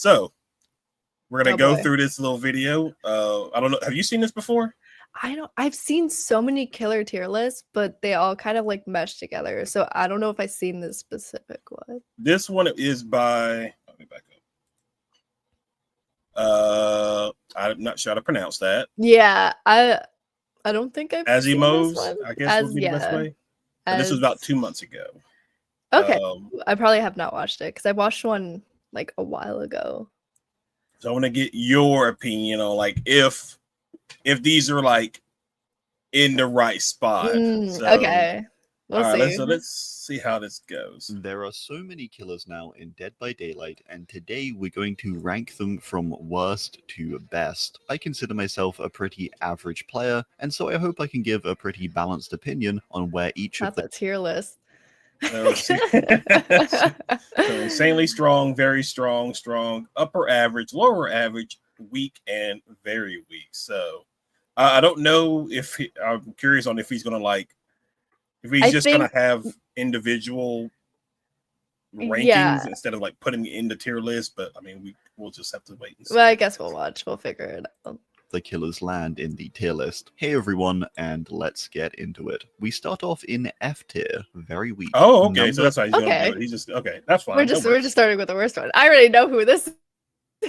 So we're gonna Oh go boy. through this little video. I don't know. Have you seen this before? I've seen so many killer tier lists, but they all kind of like mesh together. So I don't know if I've seen this specific one. This one is by. Let me back up. I'm not sure how to pronounce that. Yeah, I don't think I've seen this Azimoves, one. I guess would be the best way. And this was about As 2 months ago. okay. Um, I probably have not watched it because I watched one like a while ago. so I want to get your opinion on like if these are like in the right spot. So Okay. We'll all right, see. let's see how this goes. There are so many killers now in Dead by Daylight, and today we're going to rank them from worst to best. I consider myself a pretty average player, and so I hope I can give a pretty balanced opinion on where each of Not the tier list. So, so insanely strong, very strong, strong, upper average, lower average, weak, and very weak. So I don't know if I'm curious on if he's gonna like if he's I just think gonna have individual rankings yeah. instead of like putting it in the tier list. But I mean, we'll just have to wait and see. Well, I guess we'll watch. We'll figure it out. the killers land in the tier list. Hey everyone, and let's get into it. We start off in F tier, very weak. Oh, okay. So that's how he's gonna do Okay. it. He's just okay. That's fine. We're That just works. starting with the worst one. I already know who this is.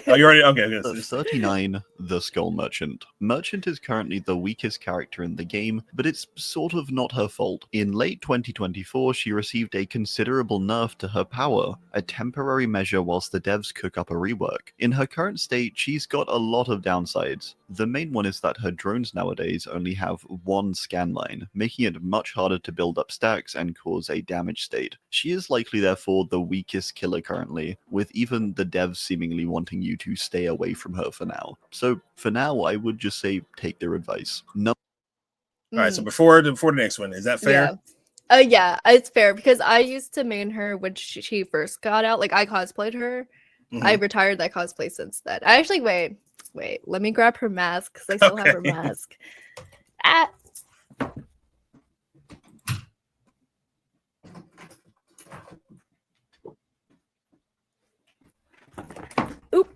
Oh, you already okay. Yes, yes. 39, the Skull Merchant. Merchant is currently the weakest character in the game, but it's sort of not her fault. In late 2024, she received a considerable nerf to her power, a temporary measure whilst the devs cook up a rework. In her current state, she's got a lot of downsides. The main one is that her drones nowadays only have one scan line, making it much harder to build up stacks and cause a damage state. She is likely therefore the weakest killer currently, with even the devs seemingly wanting you to stay away from her for now. So for now, I would just say take their advice. All right. So before the next one, is that fair? Yeah. Yeah, it's fair because I used to main her when she first got out. Like I cosplayed her. Mm-hmm. I retired that cosplay since then. I actually wait. Let me grab her mask because I still have her mask. Ah. Oop.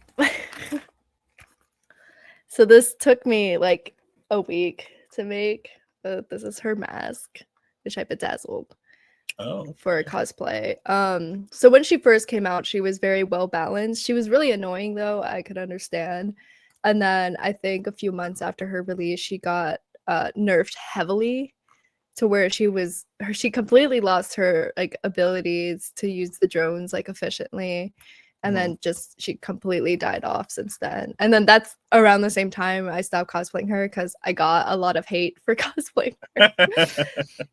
So this took me like a week to make, but this is her mask, which I bedazzled for a cosplay. So when she first came out, she was very well balanced. She was really annoying though, I could understand. And then I think a few months after her release, she got nerfed heavily to where she completely lost her like abilities to use the drones like efficiently. And then just she completely died off since then. And then that's around the same time I stopped cosplaying her because I got a lot of hate for cosplaying her.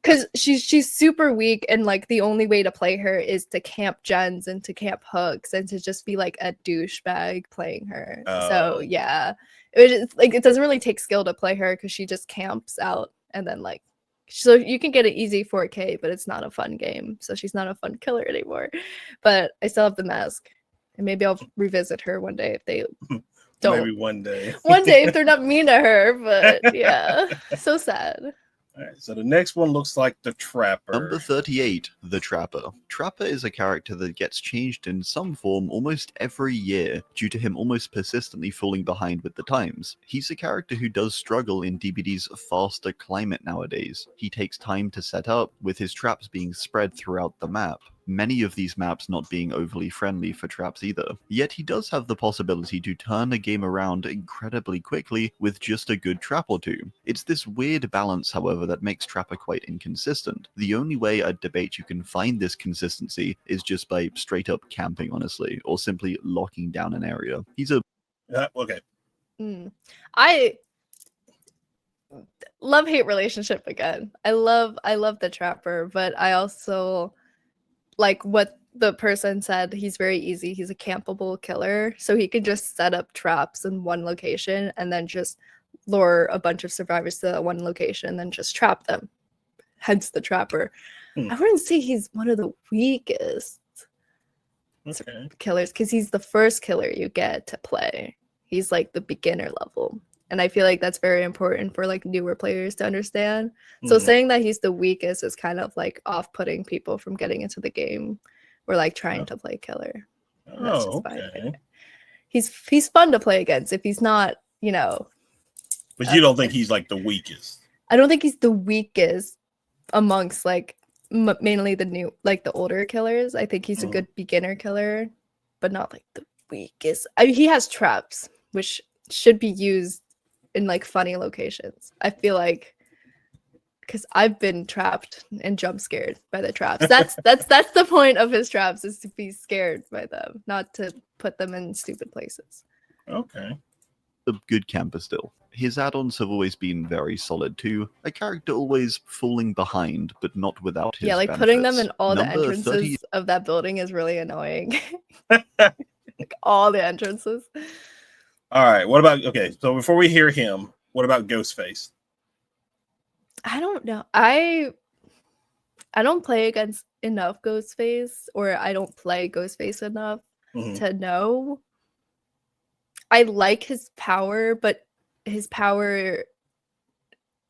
Because she's super weak and like the only way to play her is to camp gens and to camp hooks and to just be like a douchebag playing her. So yeah, it doesn't really take skill to play her because she just camps out and then like so you can get an easy 4K, but it's not a fun game. So she's not a fun killer anymore. But I still have the mask. And maybe I'll revisit her one day if they don't. Maybe one day. One day if they're not mean to her, but yeah. So sad. All right, so the next one looks like the Trapper. Number 38, the Trapper. Trapper is a character that gets changed in some form almost every year due to him almost persistently falling behind with the times. He's a character who does struggle in DBD's faster climate nowadays. He takes time to set up, with his traps being spread throughout the map. Many of these maps not being overly friendly for traps either. Yet he does have the possibility to turn a game around incredibly quickly with just a good trap or two. It's this weird balance, however, that makes Trapper quite inconsistent. The only way I'd debate you can find this consistency is just by straight up camping, honestly, or simply locking down an area. He's a... okay. I love-hate relationship again. I love the Trapper, but I also like what the person said, he's very easy. He's a campable killer. So he can just set up traps in one location and then just lure a bunch of survivors to that one location and then just trap them. Hence the Trapper. I wouldn't say he's one of the weakest killers because he's the first killer you get to play. He's like the beginner level. And I feel like that's very important for like newer players to understand. So saying that he's the weakest is kind of like off-putting people from getting into the game or like trying to play killer. Oh, okay. he's fun to play against if he's not, But you don't think he's like the weakest? I don't think he's the weakest amongst like mainly the older killers. I think he's a good beginner killer, but not like the weakest. He has traps, which should be used in like funny locations. I feel like because I've been trapped and jump scared by the traps. That's the point of his traps, is to be scared by them, not to put them in stupid places. Okay. A good camper still. His add-ons have always been very solid too. A character always falling behind, but not without his benefits. Putting them in all the entrances of that building is really annoying. Like all the entrances. All right. What about so before we hear him, what about Ghostface? I don't know. I don't play against enough Ghostface, or I don't play Ghostface enough to know. I like his power, but his power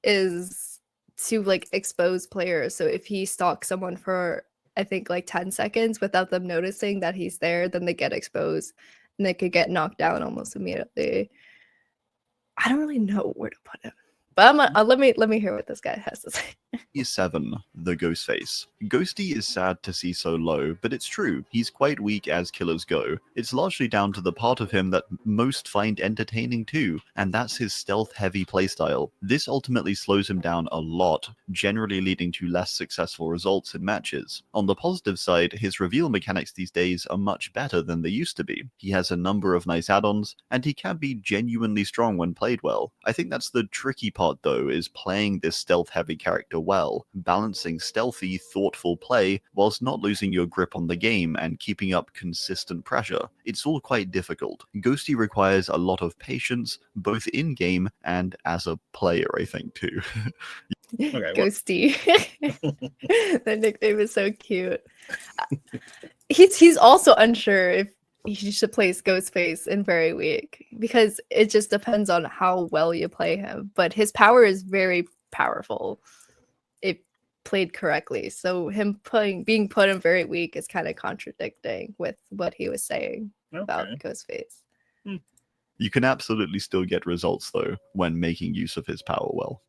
is to like expose players. So if he stalks someone for I think like 10 seconds without them noticing that he's there, then they get exposed and they could get knocked down almost immediately. I don't really know where to put him. But let me hear what this guy has to say. 7, the Ghostface. Ghosty is sad to see so low, but it's true, he's quite weak as killers go. It's largely down to the part of him that most find entertaining too, and that's his stealth-heavy playstyle. This ultimately slows him down a lot, generally leading to less successful results in matches. On the positive side, his reveal mechanics these days are much better than they used to be. He has a number of nice add-ons, and he can be genuinely strong when played well. I think that's the tricky part though, is playing this stealth-heavy character well, balancing stealthy, thoughtful play whilst not losing your grip on the game and keeping up consistent pressure. It's all quite difficult. Ghosty requires a lot of patience, both in-game and as a player, I think, too. Okay, Ghosty. That nickname is so cute. He's also unsure if he should place Ghostface in very weak, because it just depends on how well you play him. But his power is very powerful if played correctly. So him being put in very weak is kind of contradicting with what he was saying about Ghostface. You can absolutely still get results though when making use of his power well.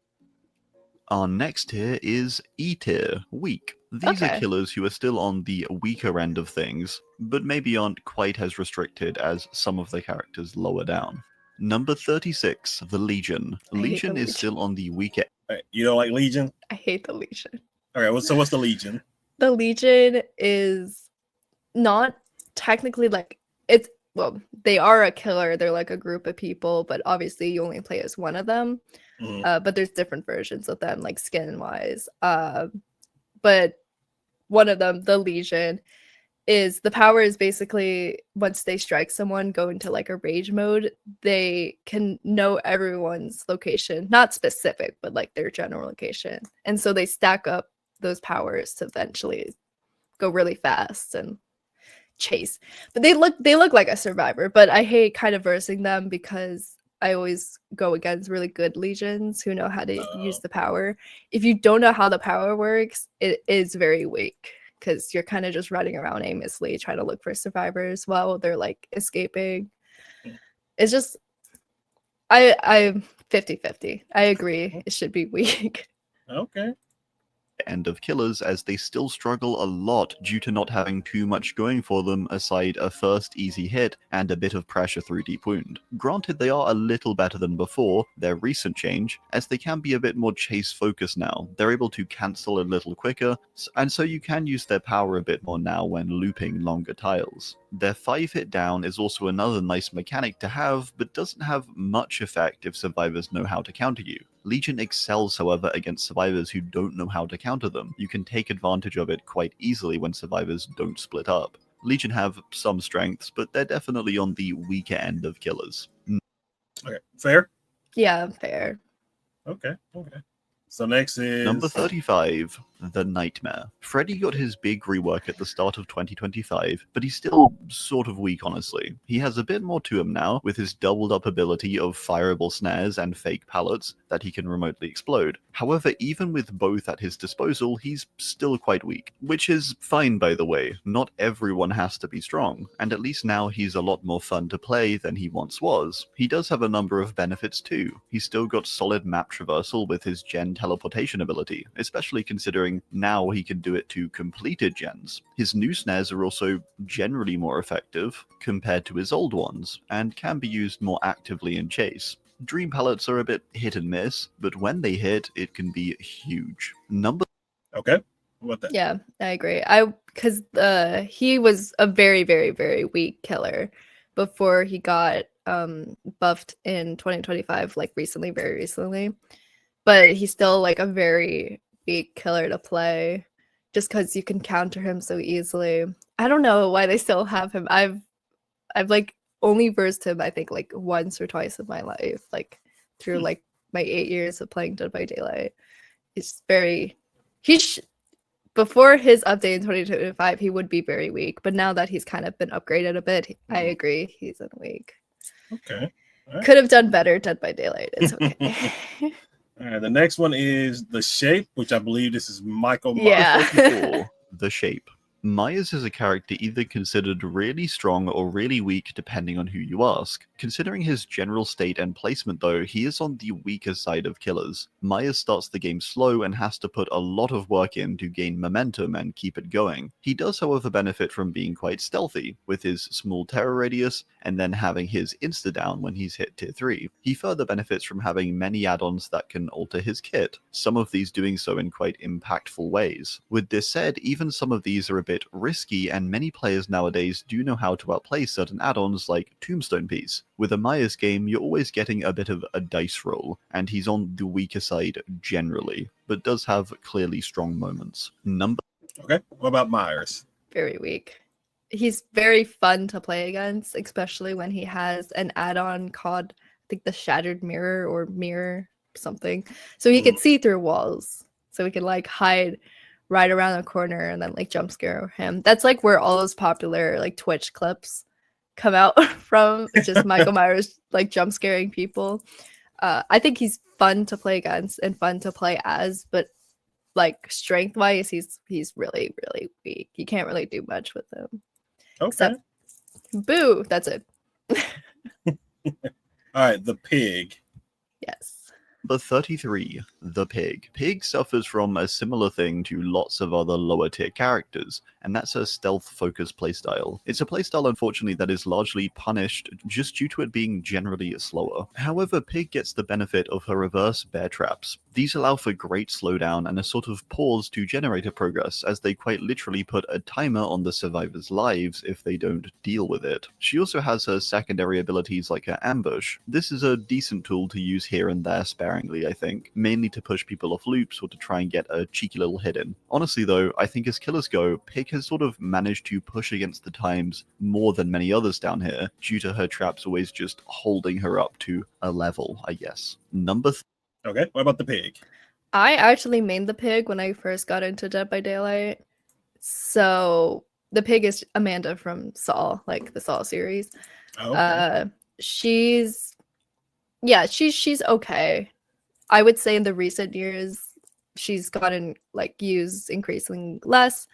Our next tier is E tier, weak. These are killers who are still on the weaker end of things, but maybe aren't quite as restricted as some of the characters lower down. Number 36, the Legion. Legion is still on the weaker. You don't like Legion? I hate the Legion. Okay, so what's the Legion? The Legion is not technically like they are a killer. They're like a group of people, but obviously you only play as one of them. But there's different versions of them, like skin wise. But one of them, the Legion, is the power is basically once they strike someone, go into like a rage mode, they can know everyone's location, not specific, but like their general location. And so they stack up those powers to eventually go really fast and chase. But they look like a survivor, but I hate kind of versing them because I always go against really good Legions who know how to use the power. If you don't know how the power works, it is very weak because you're kind of just running around aimlessly trying to look for survivors while they're like escaping. It's just I'm 50-50. I agree it should be weak. Okay. End of killers, as they still struggle a lot due to not having too much going for them aside a first easy hit and a bit of pressure through deep wound. Granted, they are a little better than before, their recent change, as they can be a bit more chase focused now. They're able to cancel a little quicker, and so you can use their power a bit more now when looping longer tiles. Their 5-hit down is also another nice mechanic to have, but doesn't have much effect if survivors know how to counter you. Legion excels, however, against survivors who don't know how to counter them. You can take advantage of it quite easily when survivors don't split up. Legion have some strengths, but they're definitely on the weaker end of killers. Okay, fair? Yeah, fair. Okay. So next is... Number 35, the Nightmare. Freddy got his big rework at the start of 2025, but he's still sort of weak, honestly. He has a bit more to him now, with his doubled up ability of fireable snares and fake pallets that he can remotely explode. However, even with both at his disposal, he's still quite weak. Which is fine, by the way. Not everyone has to be strong, and at least now he's a lot more fun to play than he once was. He does have a number of benefits too. He's still got solid map traversal with his gen teleportation ability, especially considering now he can do it to completed gens. His new snares are also generally more effective compared to his old ones, and can be used more actively in chase. Dream pellets are a bit hit and miss, but when they hit, it can be huge. Okay. What that? Yeah, I agree. Because he was a very, very, very weak killer before he got buffed in 2025, like recently, very recently. But he's still like a very weak killer to play, just because you can counter him so easily. I don't know why they still have him. I've like only versed him, I think, like once or twice in my life, like through like my 8 years of playing Dead by Daylight. It's very before his update in 2025, he would be very weak, but now that he's kind of been upgraded a bit, I agree, he's in weak. Okay. Right. Could have done better Dead by Daylight. It's okay. All right, the next one is The Shape, which I believe this is Michael Myers. Yeah. The Shape. Myers is a character either considered really strong or really weak depending on who you ask. Considering his general state and placement though, he is on the weaker side of killers. Myers starts the game slow and has to put a lot of work in to gain momentum and keep it going. He does however benefit from being quite stealthy, with his small terror radius and then having his insta-down when he's hit tier 3. He further benefits from having many add-ons that can alter his kit, some of these doing so in quite impactful ways. With this said, even some of these are a bit risky, and many players nowadays do know how to outplay certain add-ons like Tombstone Piece. With a Myers game, you're always getting a bit of a dice roll, and he's on the weaker side generally, but does have clearly strong moments. Okay, what about Myers? Very weak. He's very fun to play against, especially when he has an add-on called, I think, the Shattered Mirror or Mirror something. So he could see through walls. So he could like hide right around the corner and then like jump scare him. That's like where all those popular like Twitch clips come out from, just Michael Myers like jump scaring people. I think he's fun to play against and fun to play as, but like strength wise, he's really, really weak. You can't really do much with him. Okay. Except, boo, that's it. All right, the Pig. Yes. Number 33, the Pig. Pig suffers from a similar thing to lots of other lower tier characters, and that's a stealth-focused playstyle. It's a playstyle, unfortunately, that is largely punished just due to it being generally slower. However, Pig gets the benefit of her reverse bear traps. These allow for great slowdown and a sort of pause to generator progress, as they quite literally put a timer on the survivors' lives if they don't deal with it. She also has her secondary abilities like her ambush. This is a decent tool to use here and there sparingly, I think, mainly to push people off loops or to try and get a cheeky little hit in. Honestly though, I think as killers go, Pig has sort of managed to push against the times more than many others down here, due to her traps always just holding her up to a level, I guess. Okay, what about the Pig? I actually mained the Pig when I first got into Dead by Daylight. So the Pig is Amanda from Saw, like the Saw series. Oh, okay. She's okay. I would say in the recent years she's gotten like used increasingly less.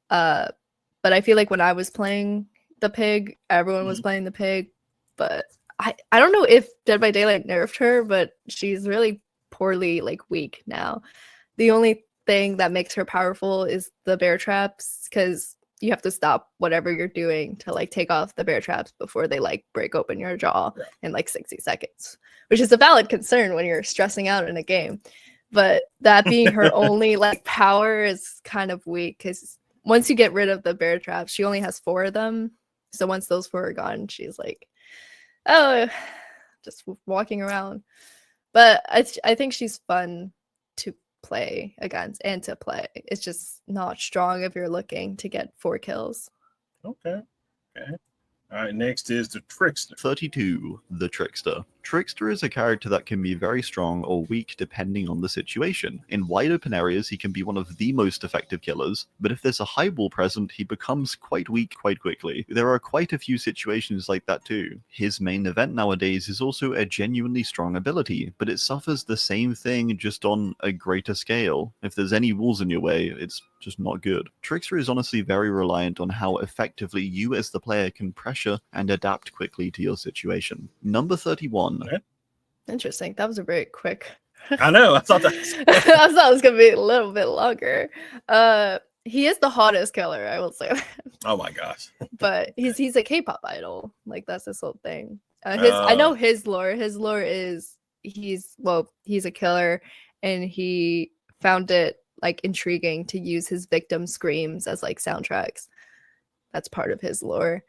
But I feel like when I was playing the Pig, everyone was playing the Pig. But I don't know if Dead by Daylight nerfed her, but she's really poorly like weak now. The only thing that makes her powerful is the bear traps, because you have to stop whatever you're doing to like take off the bear traps before they like break open your jaw in like 60 seconds, which is a valid concern when you're stressing out in a game. But that being her only like power is kind of weak, because once you get rid of the bear traps, she only has 4 of them. So once those 4 are gone, she's like, oh, just walking around. But I think she's fun to play against and to play. It's just not strong if you're looking to get 4 kills. Okay. All right, next is the Trickster. 32. The Trickster. Trickster is a character that can be very strong or weak depending on the situation. In wide open areas, he can be one of the most effective killers, but if there's a high wall present, he becomes quite weak quite quickly. There are quite a few situations like that too. His main event nowadays is also a genuinely strong ability, but it suffers the same thing just on a greater scale. If there's any walls in your way, it's just not good. Trickster is honestly very reliant on how effectively you as the player can pressure and adapt quickly to your situation. Number 31. Okay. Interesting. That was a very quick. I know. I thought that. I thought it was gonna be a little bit longer. He is the hottest killer, I will say that. Oh my gosh. But he's a K-pop idol. Like that's his whole thing. I know his lore. His lore is he's a killer, and he found it like intriguing to use his victim screams as like soundtracks. That's part of his lore.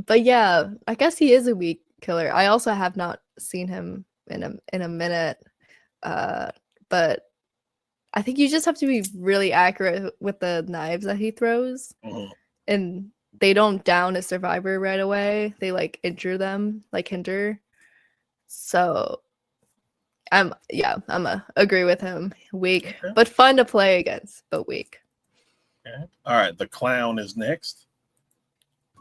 But yeah, I guess he is a weak killer. I also have not seen him in a minute. But I think you just have to be really accurate with the knives that he throws. Mhm. And they don't down a survivor right away. They like injure them, like hinder. So I'm agree with him. Weak, Okay. but fun to play against, but weak. Okay. All right, the Clown is next.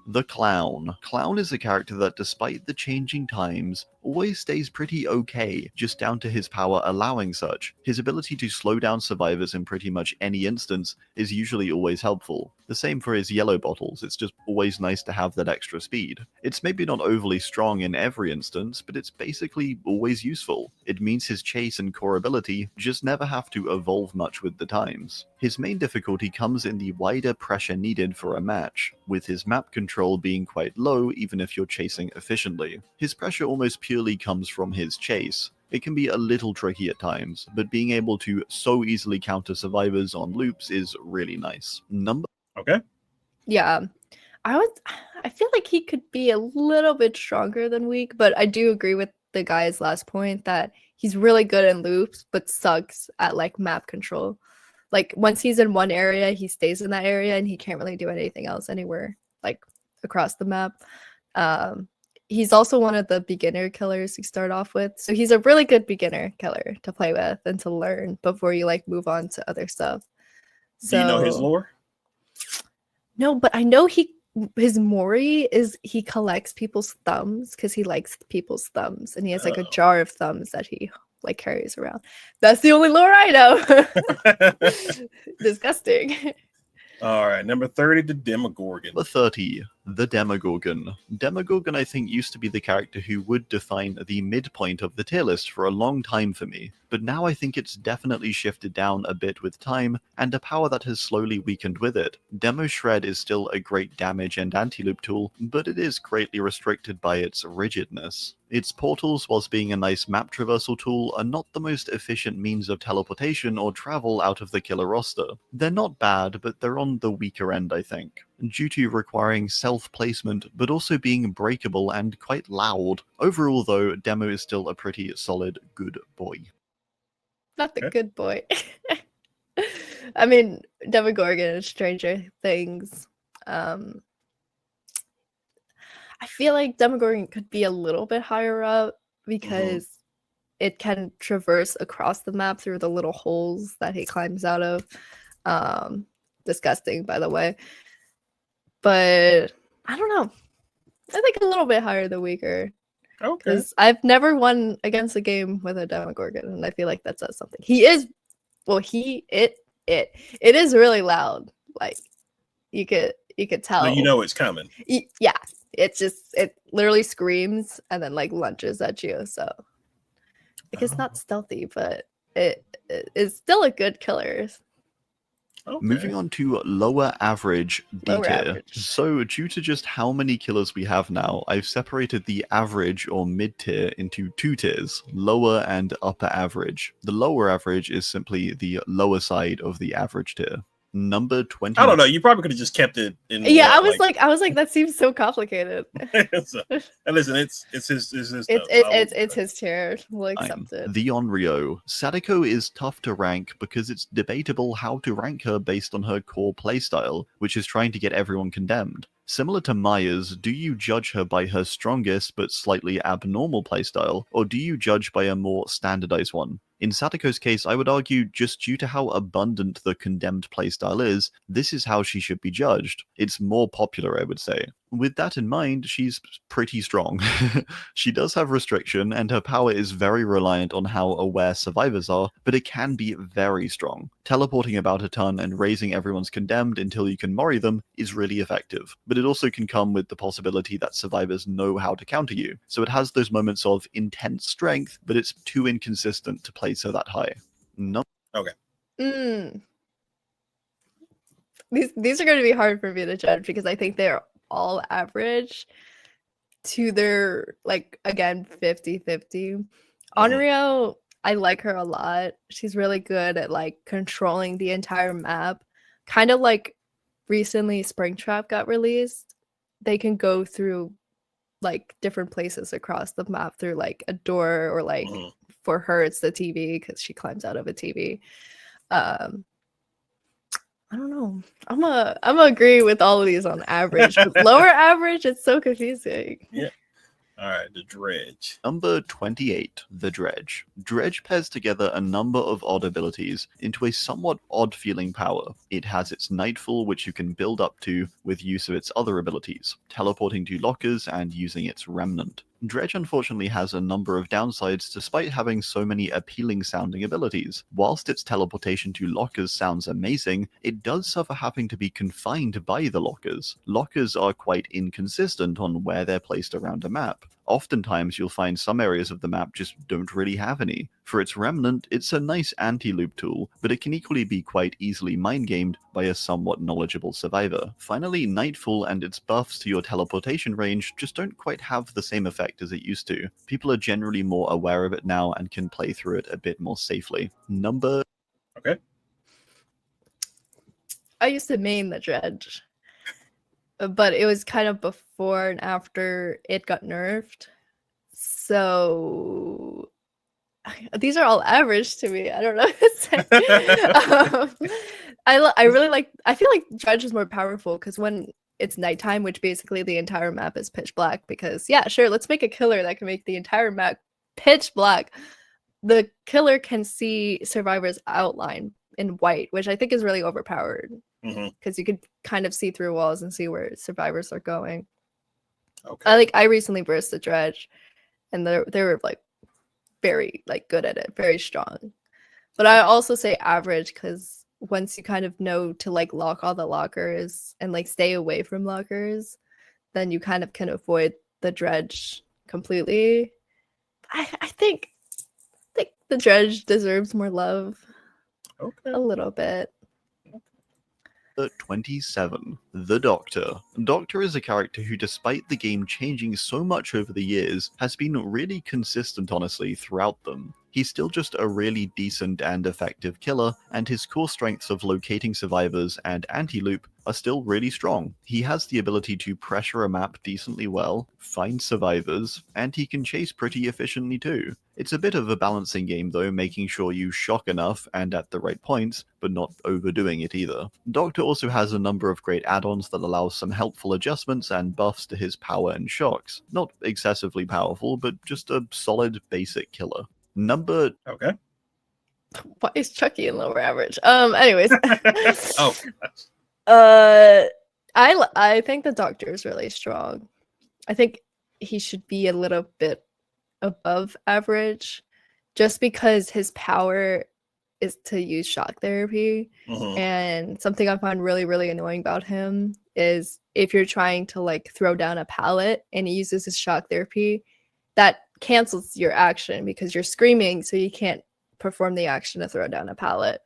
The Clown. Clown is a character that, despite the changing times, always stays pretty okay, just down to his power allowing such. His ability to slow down survivors in pretty much any instance is usually always helpful. The same for his yellow bottles, it's just always nice to have that extra speed. It's maybe not overly strong in every instance, but it's basically always useful. It means his chase and core ability just never have to evolve much with the times. His main difficulty comes in the wider pressure needed for a match, with his map control being quite low even if you're chasing efficiently. His pressure almost purely comes from his chase. It can be a little tricky at times, but being able to so easily counter survivors on loops is really nice. Okay. Yeah. I feel like he could be a little bit stronger than weak, but I do agree with the guy's last point that he's really good in loops, but sucks at like map control. Like once he's in one area, he stays in that area and he can't really do anything else anywhere like across the map. He's also one of the beginner killers you start off with. So he's a really good beginner killer to play with and to learn before you like move on to other stuff. So, do you know his lore? No, but I know his Mori is he collects people's thumbs because he likes people's thumbs, and he has like a jar of thumbs that he like carries around. That's the only lore I know. Disgusting. All right, number 30, the Demogorgon. Number 30, the Demogorgon. Demogorgon, I think, used to be the character who would define the midpoint of the tier list for a long time for me, but now I think it's definitely shifted down a bit with time, and a power that has slowly weakened with it. Demo Shred is still a great damage and anti-loop tool, but it is greatly restricted by its rigidness. Its portals, whilst being a nice map traversal tool, are not the most efficient means of teleportation or travel out of the killer roster. They're not bad, but they're on the weaker end, I think, due to requiring self-placement, but also being breakable and quite loud. Overall, though, Demo is still a pretty solid good boy. Not the good boy. I mean, Demogorgon and Stranger Things. I feel like Demogorgon could be a little bit higher up because it can traverse across the map through the little holes that he climbs out of. Disgusting, by the way. But I don't know. I think a little bit higher than weaker. Okay. Because I've never won against a game with a Demogorgon, and I feel like that says something. It is really loud. Like you could tell. So you know it's coming. Yeah. It literally screams and then like lunges at you. So like it's not stealthy, but it is still a good killer. Okay. Moving on to lower average D tier. So due to just how many killers we have now, I've separated the average or mid tier into two tiers, lower and upper average. The lower average is simply the lower side of the average tier. Number 20. I don't know. You probably could have just kept it in. Yeah, I was like, that seems so complicated. So, and listen, it's his. It's his tier. We'll accept it. The Onryo. Sadako is tough to rank because it's debatable how to rank her based on her core playstyle, which is trying to get everyone condemned. Similar to Maya's, do you judge her by her strongest but slightly abnormal playstyle, or do you judge by a more standardized one? In Satoko's case, I would argue just due to how abundant the condemned playstyle is, this is how she should be judged. It's more popular, I would say. With that in mind, she's pretty strong. She does have restriction, and her power is very reliant on how aware survivors are, but it can be very strong. Teleporting about a ton and raising everyone's condemned until you can mori them is really effective, but it also can come with the possibility that survivors know how to counter you, so it has those moments of intense strength, but it's too inconsistent to place her that high. No. Okay. These are going to be hard for me to judge because I think they're all average to their, like, again, 50-50. Onryo, I like her a lot. She's really good at like controlling the entire map. Kind of like recently Springtrap got released. They can go through like different places across the map through like a door, or like for her it's the TV because she climbs out of a TV. I don't know. I'm gonna agree with all of these on average. But lower average, it's so confusing. Yeah. All right, the Dredge. Number 28, the Dredge. Dredge pairs together a number of odd abilities into a somewhat odd-feeling power. It has its Nightfall, which you can build up to with use of its other abilities, teleporting to lockers and using its Remnant. Dredge unfortunately has a number of downsides despite having so many appealing sounding abilities. Whilst its teleportation to lockers sounds amazing, it does suffer having to be confined by the lockers. Lockers are quite inconsistent on where they're placed around a map. Oftentimes you'll find some areas of the map just don't really have any. For its Remnant, it's a nice anti-loop tool, but it can equally be quite easily mind-gamed by a somewhat knowledgeable survivor. Finally, Nightfall and its buffs to your teleportation range just don't quite have the same effect as it used to. People are generally more aware of it now and can play through it a bit more safely. Number... Okay. I used to main the Dredge, but it was kind of before and after it got nerfed. So these are all average to me. I don't know what to say. I really like, I feel like Dredge is more powerful because when it's nighttime, which basically the entire map is pitch black, because yeah, sure, let's make a killer that can make the entire map pitch black. The killer can see survivors' outline in white, which I think is really overpowered because you could kind of see through walls and see where survivors are going. Okay. I recently burst the Dredge, and they were like very like good at it, very strong. But I also say average because once you kind of know to like lock all the lockers and like stay away from lockers, then you kind of can avoid the Dredge completely. I think the Dredge deserves more love. Okay. A little bit. 27. The Doctor. Doctor is a character who, despite the game changing so much over the years, has been really consistent, honestly, throughout them. He's still just a really decent and effective killer, and his core strengths of locating survivors and anti-loop are still really strong. He has the ability to pressure a map decently well, find survivors, and he can chase pretty efficiently too. It's a bit of a balancing game though, making sure you shock enough and at the right points, but not overdoing it either. Doctor also has a number of great add-ons that allow some helpful adjustments and buffs to his power and shocks. Not excessively powerful, but just a solid basic killer. Number... Okay. Why is Chucky in lower average? Anyways. I think the Doctor is really strong. I think he should be a little bit above average just because his power is to use shock therapy. And something I find really, really annoying about him is if you're trying to like throw down a pallet and he uses his shock therapy, that cancels your action because you're screaming, so you can't perform the action to throw down a pallet.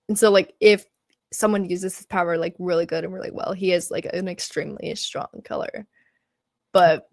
And so like if someone uses his power like really good and really well, he is like an extremely strong killer. But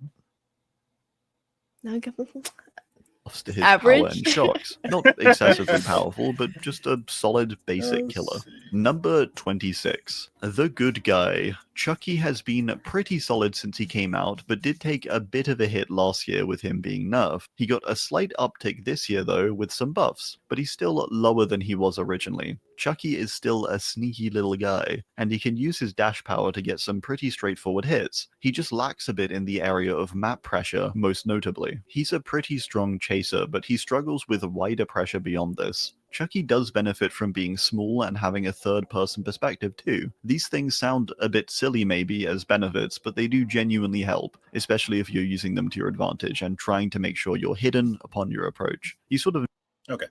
to his average power and shocks. Not excessively powerful, but just a solid basic killer. Number 26. The Good Guy. Chucky has been pretty solid since he came out, but did take a bit of a hit last year with him being nerfed. He got a slight uptick this year though with some buffs, but he's still lower than he was originally. Chucky is still a sneaky little guy, and he can use his dash power to get some pretty straightforward hits. He just lacks a bit in the area of map pressure, most notably. He's a pretty strong chaser, but he struggles with wider pressure beyond this. Chucky does benefit from being small and having a third-person perspective too. These things sound a bit silly maybe as benefits, but they do genuinely help, especially if you're using them to your advantage and trying to make sure you're hidden upon your approach. You sort of... Okay.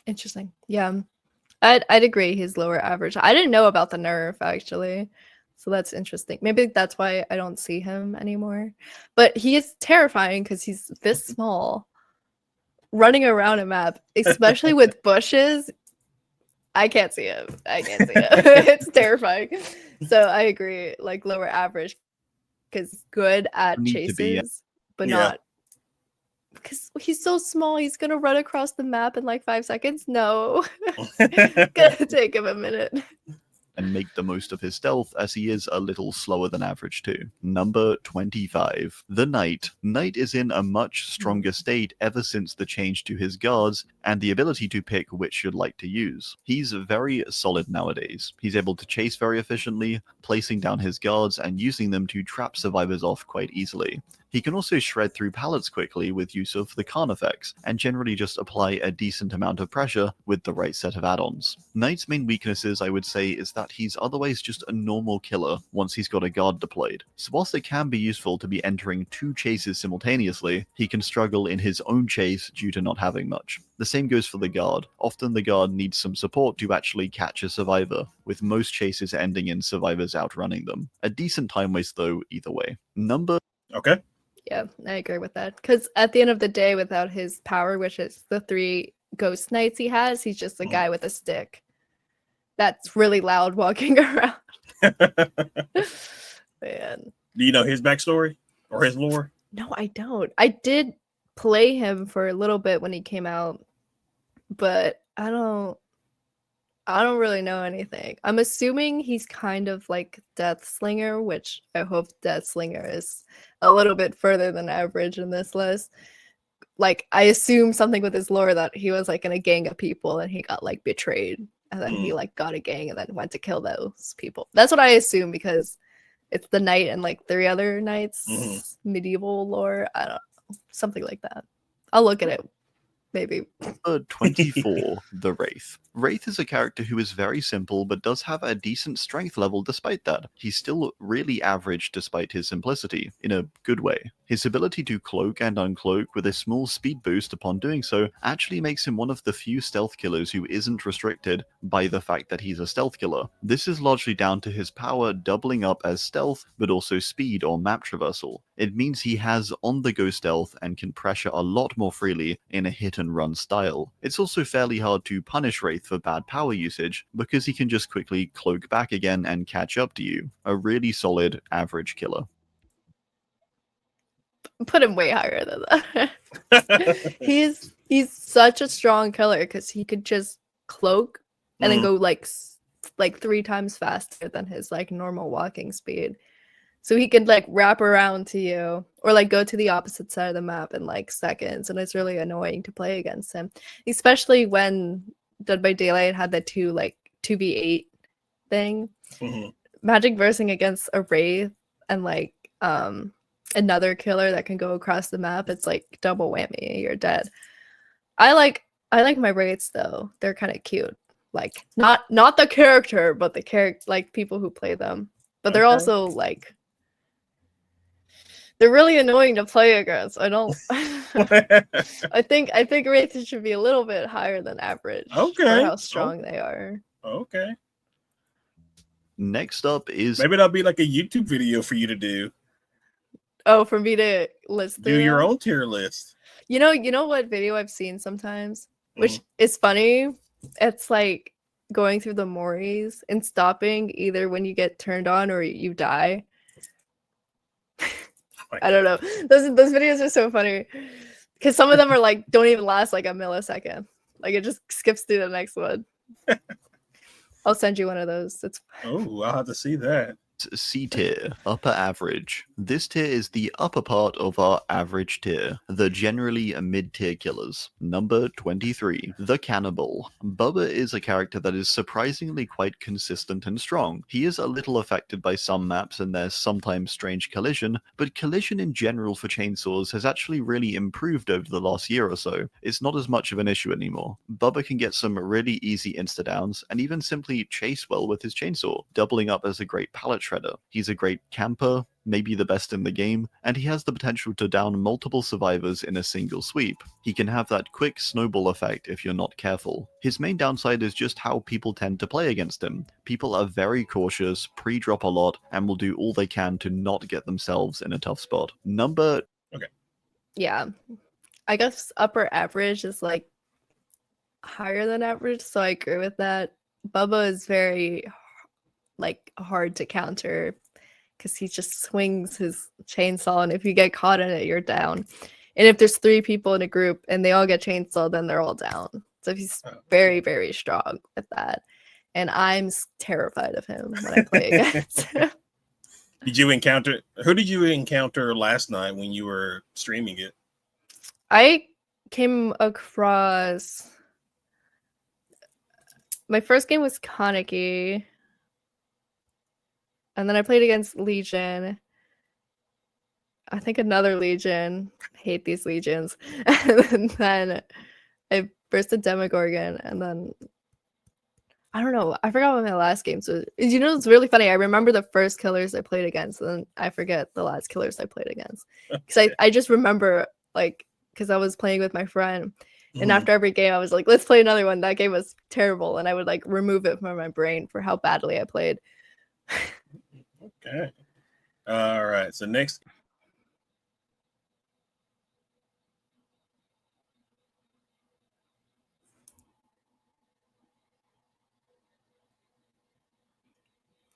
Interesting. Yeah. I'd agree he's lower average. I didn't know about the nerf, actually. So that's interesting. Maybe that's why I don't see him anymore. But he is terrifying because he's this small. Running around a map, especially with bushes, I can't see him. It's terrifying. So I agree, like lower average, because good at chases, but not because he's so small. He's gonna run across the map in like 5 seconds. No, gonna take him a minute. And make the most of his stealth, as he is a little slower than average too. Number 25. The Knight. Knight is in a much stronger state ever since the change to his guards and the ability to pick which you'd like to use. He's very solid nowadays. He's able to chase very efficiently, placing down his guards and using them to trap survivors off quite easily. He can also shred through pallets quickly with use of the Khan effects, and generally just apply a decent amount of pressure with the right set of add-ons. Knight's main weaknesses, I would say, is that he's otherwise just a normal killer once he's got a guard deployed. So whilst it can be useful to be entering 2 chases simultaneously, he can struggle in his own chase due to not having much. The same goes for the guard. Often the guard needs some support to actually catch a survivor, with most chases ending in survivors outrunning them. A decent time waste though, either way. Okay. Yeah, I agree with that. Because at the end of the day, without his power, which is the 3 ghost knights he has, he's just a guy with a stick that's really loud walking around. Man. Do you know his backstory or his lore? No, I don't. I did play him for a little bit when he came out, but I don't really know anything. I'm assuming he's kind of like Deathslinger, which I hope Deathslinger is a little bit further than average in this list. Like, I assume something with his lore that he was like in a gang of people and he got like betrayed, and then he like got a gang and then went to kill those people. That's what I assume, because it's the knight and like 3 other knights, medieval lore. I don't know, something like that. I'll look at it. Maybe. 24, the Wraith. Wraith is a character who is very simple, but does have a decent strength level despite that. He's still really average despite his simplicity, in a good way. His ability to cloak and uncloak with a small speed boost upon doing so actually makes him one of the few stealth killers who isn't restricted by the fact that he's a stealth killer. This is largely down to his power doubling up as stealth, but also speed or map traversal. It means he has on-the-go stealth and can pressure a lot more freely in a hit-and-run style. It's also fairly hard to punish Wraith for bad power usage, because he can just quickly cloak back again and catch up to you. A really solid, average killer. Put him way higher than that. He's such a strong killer because he could just cloak and then go like 3 times faster than his like normal walking speed. So he could like wrap around to you or like go to the opposite side of the map in like seconds, and it's really annoying to play against him, especially when Dead by Daylight had the 2v8 thing. Magic versing against a Wraith and like another killer that can go across the map, it's like double whammy, you're dead. I like my Wraiths though. They're kind of cute. Like not the character, but the character, like people who play them. But they're also like, they're really annoying to play against. I don't I think Wraiths should be a little bit higher than average for how strong they are. Okay. Next up is... Maybe that'll be like a YouTube video for you to do. Oh, for me to list do your own tier list. You know what video I've seen sometimes, which is funny. It's like going through the Moris and stopping either when you get turned on or you die. I don't know. Those videos are so funny because some of them are like don't even last like a millisecond. Like it just skips through the next one. I'll send you one of those. I'll have to see that. C tier, upper average. This tier is the upper part of our average tier, the generally mid-tier killers. Number 23, the Cannibal. Bubba is a character that is surprisingly quite consistent and strong. He is a little affected by some maps and there's sometimes strange collision, but collision in general for chainsaws has actually really improved over the last year or so. It's not as much of an issue anymore. Bubba can get some really easy insta-downs and even simply chase well with his chainsaw, doubling up as a great pallet shredder. He's a great camper, maybe the best in the game, and he has the potential to down multiple survivors in a single sweep. He can have that quick snowball effect if you're not careful. His main downside is just how people tend to play against him. People are very cautious, pre-drop a lot, and will do all they can to not get themselves in a tough spot. Number... Okay. Yeah. I guess upper average is like higher than average, so I agree with that. Bubba is very like hard to counter because he just swings his chainsaw, and if you get caught in it, you're down. And if there's 3 people in a group and they all get chainsaw, then they're all down. So he's very, very strong with that. And I'm terrified of him when I play against him. Who did you encounter last night when you were streaming it? I came across, my first game was Kaneki. And then I played against Legion. I think another Legion. I hate these Legions. And then I bursted Demogorgon. And then I don't know. I forgot what my last games was. You know, it's really funny. I remember the first killers I played against, and then I forget the last killers I played against. Because I just remember, like, because I was playing with my friend. And after every game, I was like, let's play another one. That game was terrible. And I would, like, remove it from my brain for how badly I played. Okay. All right. So next.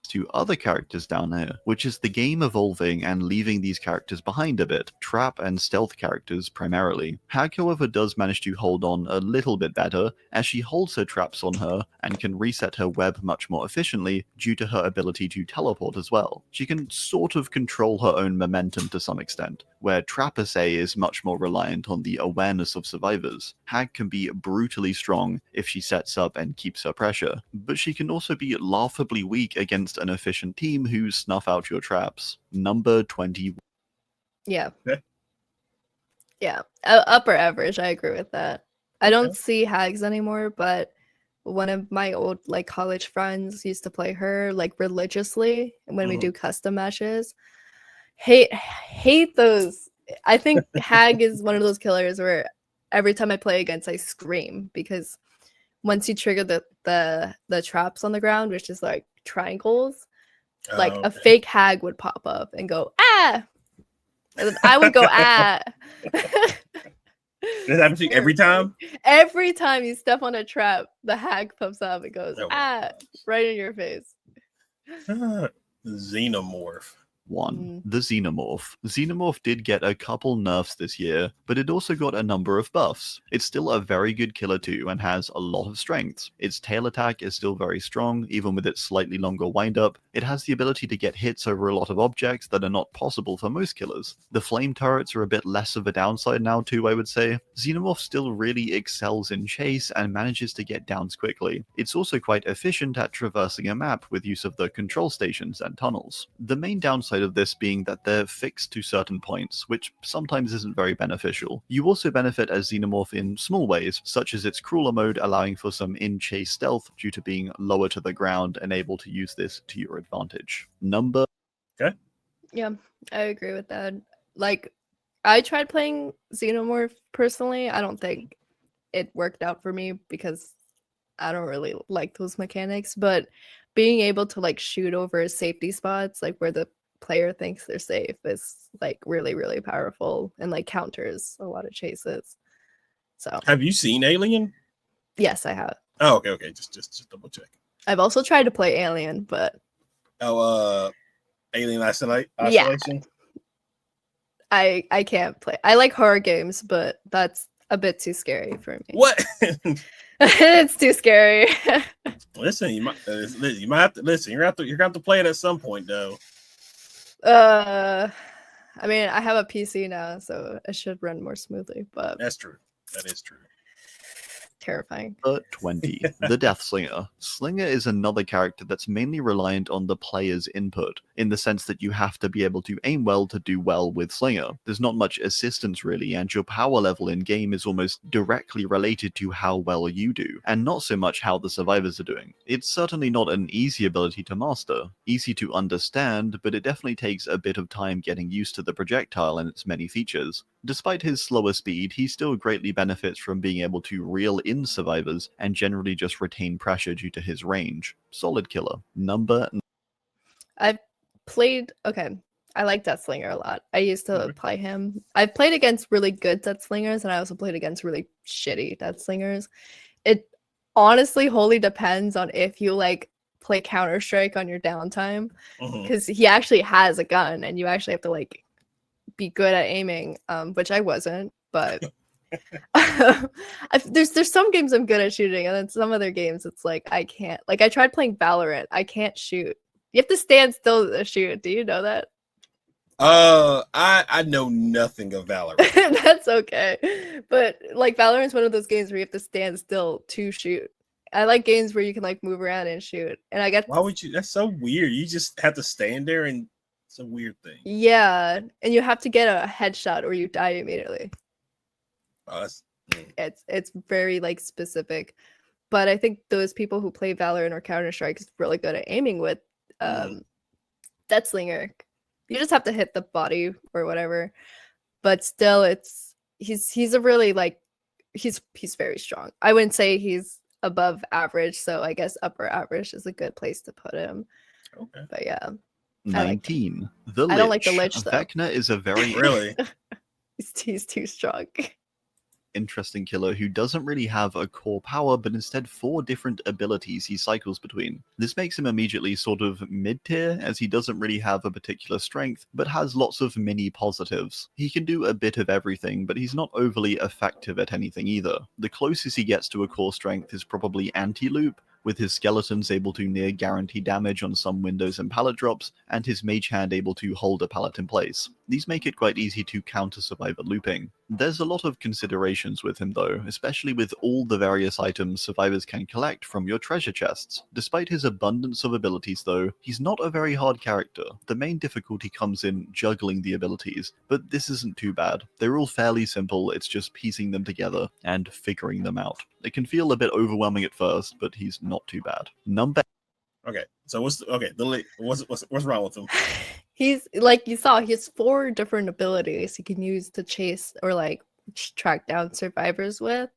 To other characters down here, which is the game evolving and leaving these characters behind a bit, trap and stealth characters primarily. Hag, however, does manage to hold on a little bit better, as she holds her traps on her and can reset her web much more efficiently due to her ability to teleport as well. She can sort of control her own momentum to some extent, where Trapper Say is much more reliant on the awareness of survivors. Hag can be brutally strong if she sets up and keeps her pressure, but she can also be laughably weak against an efficient team who snuff out your traps. Number 20. Yeah. Yeah. Upper average. I agree with that. I don't see Hags anymore, but one of my old like college friends used to play her like religiously when we do custom matches. Hate those. I think Hag is one of those killers where every time I play against, I scream, because once you trigger the traps on the ground, which is like triangles, like a fake Hag would pop up and go ah, and then I would go ah. Does that happen to you every time? Every time you step on a trap, the Hag pops up and goes ah, right in your face. Xenomorph. The Xenomorph. Xenomorph did get a couple nerfs this year, but it also got a number of buffs. It's still a very good killer too, and has a lot of strengths. Its tail attack is still very strong, even with its slightly longer windup. It has the ability to get hits over a lot of objects that are not possible for most killers. The flame turrets are a bit less of a downside now too, I would say. Xenomorph still really excels in chase and manages to get downs quickly. It's also quite efficient at traversing a map with use of the control stations and tunnels. The main downside of this being that they're fixed to certain points, which sometimes isn't very beneficial. You also benefit as Xenomorph in small ways, such as its crawler mode allowing for some in-chase stealth due to being lower to the ground and able to use this to your advantage. Number... Okay. Yeah, I agree with that. Like, I tried playing Xenomorph personally. I don't think it worked out for me because I don't really like those mechanics, but being able to like shoot over safety spots, like where the player thinks they're safe, is like really, really powerful and like counters a lot of chases. So have you seen Alien? Yes, I have. Oh, okay. Just double check. I've also tried to play Alien, but Alien Isolation. Yeah, I can't play. I like horror games, but that's a bit too scary for me. What? It's too scary. Listen, you might have to listen. You're going to have to play it at some point, though. I mean, I have a PC now, so it should run more smoothly. But that's true. That is true. Terrifying. 20. The Death Slinger. Slinger is another character that's mainly reliant on the player's input, in the sense that you have to be able to aim well to do well with Slinger. There's not much assistance really, and your power level in game is almost directly related to how well you do, and not so much how the survivors are doing. It's certainly not an easy ability to master, easy to understand, but it definitely takes a bit of time getting used to the projectile and its many features. Despite his slower speed, he still greatly benefits from being able to reel in survivors and generally just retain pressure due to his range. Solid killer. I've played, okay, I like Deathslinger a lot. I used to play him. I've played against really good Deathslingers, and I also played against really shitty Deathslingers. It honestly wholly depends on if you like play Counter-Strike on your downtime, because he actually has a gun, and you actually have to like be good at aiming, which I wasn't, but there's some games I'm good at shooting, and then some other games it's like I can't. Like I tried playing Valorant, I can't shoot. You have to stand still to shoot. Do you know that? I know nothing of Valorant. That's okay, but like Valorant's one of those games where you have to stand still to shoot. I like games where you can like move around and shoot, and I get why would you? That's so weird. You just have to stand there and. It's a weird thing. Yeah, and you have to get a headshot or you die immediately. Oh, it's very like specific, but I think those people who play Valorant or Counter-Strike is really good at aiming with Deathslinger. You just have to hit the body or whatever, but still, he's a really like he's very strong. I wouldn't say he's above average, so I guess upper average is a good place to put him. Okay, but yeah. 19. The Lich. I don't like the Lich, though. Vecna is a very really he's too strong. Interesting killer who doesn't really have a core power, but instead 4 different abilities he cycles between. This makes him immediately sort of mid-tier, as he doesn't really have a particular strength, but has lots of mini positives. He can do a bit of everything, but he's not overly effective at anything either. The closest he gets to a core strength is probably anti-loop, with his skeletons able to near guarantee damage on some windows and pallet drops, and his mage hand able to hold a pallet in place. These make it quite easy to counter survivor looping. There's a lot of considerations with him though, especially with all the various items survivors can collect from your treasure chests. Despite his abundance of abilities though, he's not a very hard character. The main difficulty comes in juggling the abilities, but this isn't too bad. They're all fairly simple, it's just piecing them together and figuring them out. It can feel a bit overwhelming at first, but he's not too bad. Okay, so what's wrong with him? He's like you saw, he has 4 different abilities he can use to chase or like track down survivors with.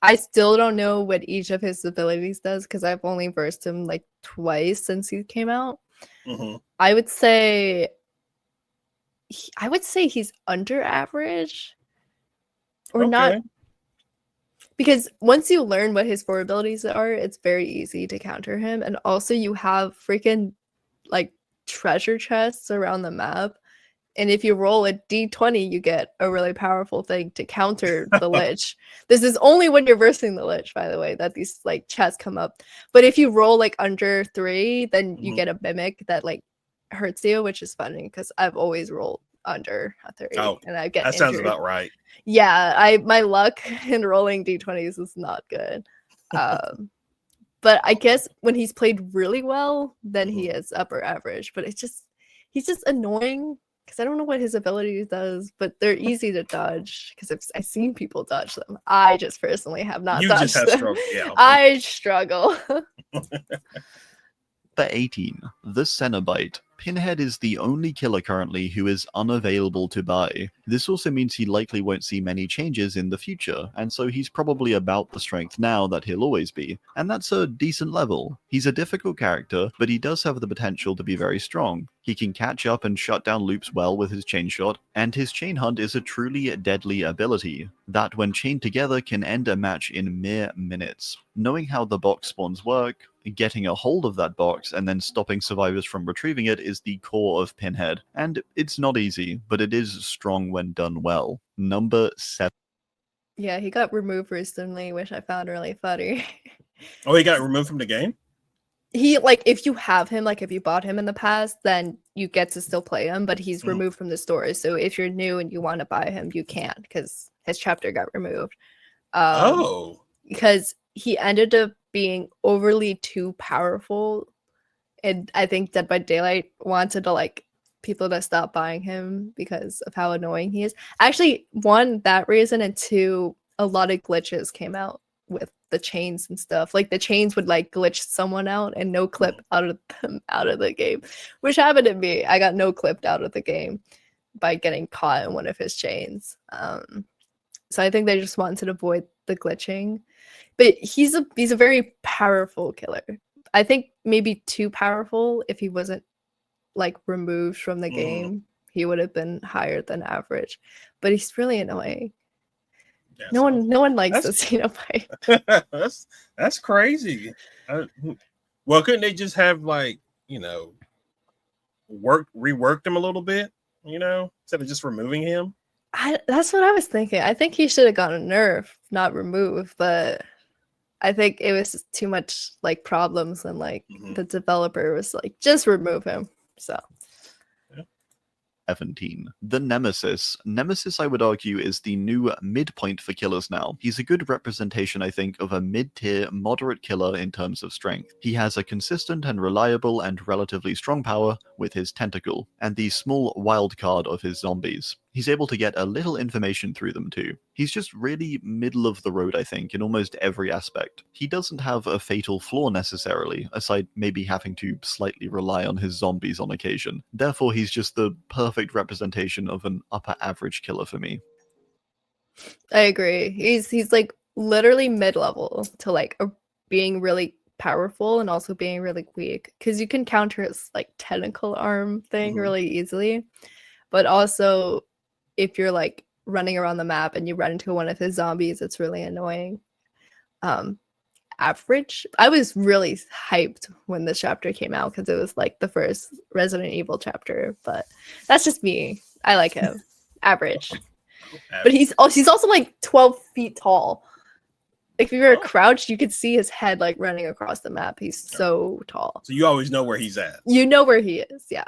I still don't know what each of his abilities does because I've only versed him like twice since he came out. I would say he's under average or not. Because once you learn what his 4 abilities are, it's very easy to counter him. And also you have freaking like treasure chests around the map. And if you roll a d20, you get a really powerful thing to counter the Lich. This is only when you're versing the Lich, by the way, that these like chests come up. But if you roll like under 3, then you get a mimic that like hurts you, which is funny because I've always rolled under a 3 and I get that injured. Sounds about right. Yeah, my luck in rolling d20s is not good. But I guess when he's played really well, then he is upper average. But he's just annoying because I don't know what his ability does, but they're easy to dodge because I've seen people dodge them. I just personally have not dodged them. Yeah, I struggle. Number 18. The Cenobite. Pinhead is the only killer currently who is unavailable to buy. This also means he likely won't see many changes in the future, and so he's probably about the strength now that he'll always be. And that's a decent level. He's a difficult character, but he does have the potential to be very strong. He can catch up and shut down loops well with his chain shot, and his chain hunt is a truly deadly ability that when chained together can end a match in mere minutes. Knowing how the box spawns work, getting a hold of that box and then stopping survivors from retrieving it is the core of Pinhead, and it's not easy, but it is strong when done well. Number 7. Yeah, he got removed recently, which I found really funny. Oh, he got removed from the game? He, like, if you have him, like, if you bought him in the past, then you get to still play him, but he's removed from the store. So if you're new and you want to buy him, you can't, because his chapter got removed. Because he ended up being overly too powerful, and I think Dead by Daylight wanted to, like, people to stop buying him because of how annoying he is. Actually, one, that reason, and two, a lot of glitches came out with the chains and stuff. Like, the chains would, like, glitch someone out and no clip out of them out of the game, which happened to me. I got no clipped out of the game by getting caught in one of his chains. So I think they just wanted to avoid the glitching. But he's a very powerful killer. I think maybe too powerful. If he wasn't, like, removed from the game, he would have been higher than average. But he's really annoying. Yeah, no one likes the Xenofight. That's crazy. Well, couldn't they just have, like, reworked him a little bit, instead of just removing him? That's what I was thinking. I think he should have gotten a nerf, not removed, but I think it was just too much, like, problems, and, like, the developer was like, just remove him. So 17. The Nemesis. Nemesis, I would argue, is the new midpoint for killers now. He's a good representation, I think, of a mid-tier, moderate killer in terms of strength. He has a consistent and reliable and relatively strong power with his tentacle, and the small wild card of his zombies. He's able to get a little information through them too. He's just really middle of the road, I think, in almost every aspect. He doesn't have a fatal flaw necessarily, aside maybe having to slightly rely on his zombies on occasion. Therefore, he's just the perfect representation of an upper average killer for me. I agree. He's like literally mid-level to, like, being really powerful and also being really weak, because you can counter his, like, tentacle arm thing really easily, but also if you're, like, running around the map and you run into one of his zombies, it's really annoying. Average. I was really hyped when this chapter came out because it was, like, the first Resident Evil chapter, but that's just me. I like him. Average. But he's also, like, 12 feet tall. If you were crouched, you could see his head, like, running across the map. He's so tall. So you always know where he's at. You know where he is, yeah.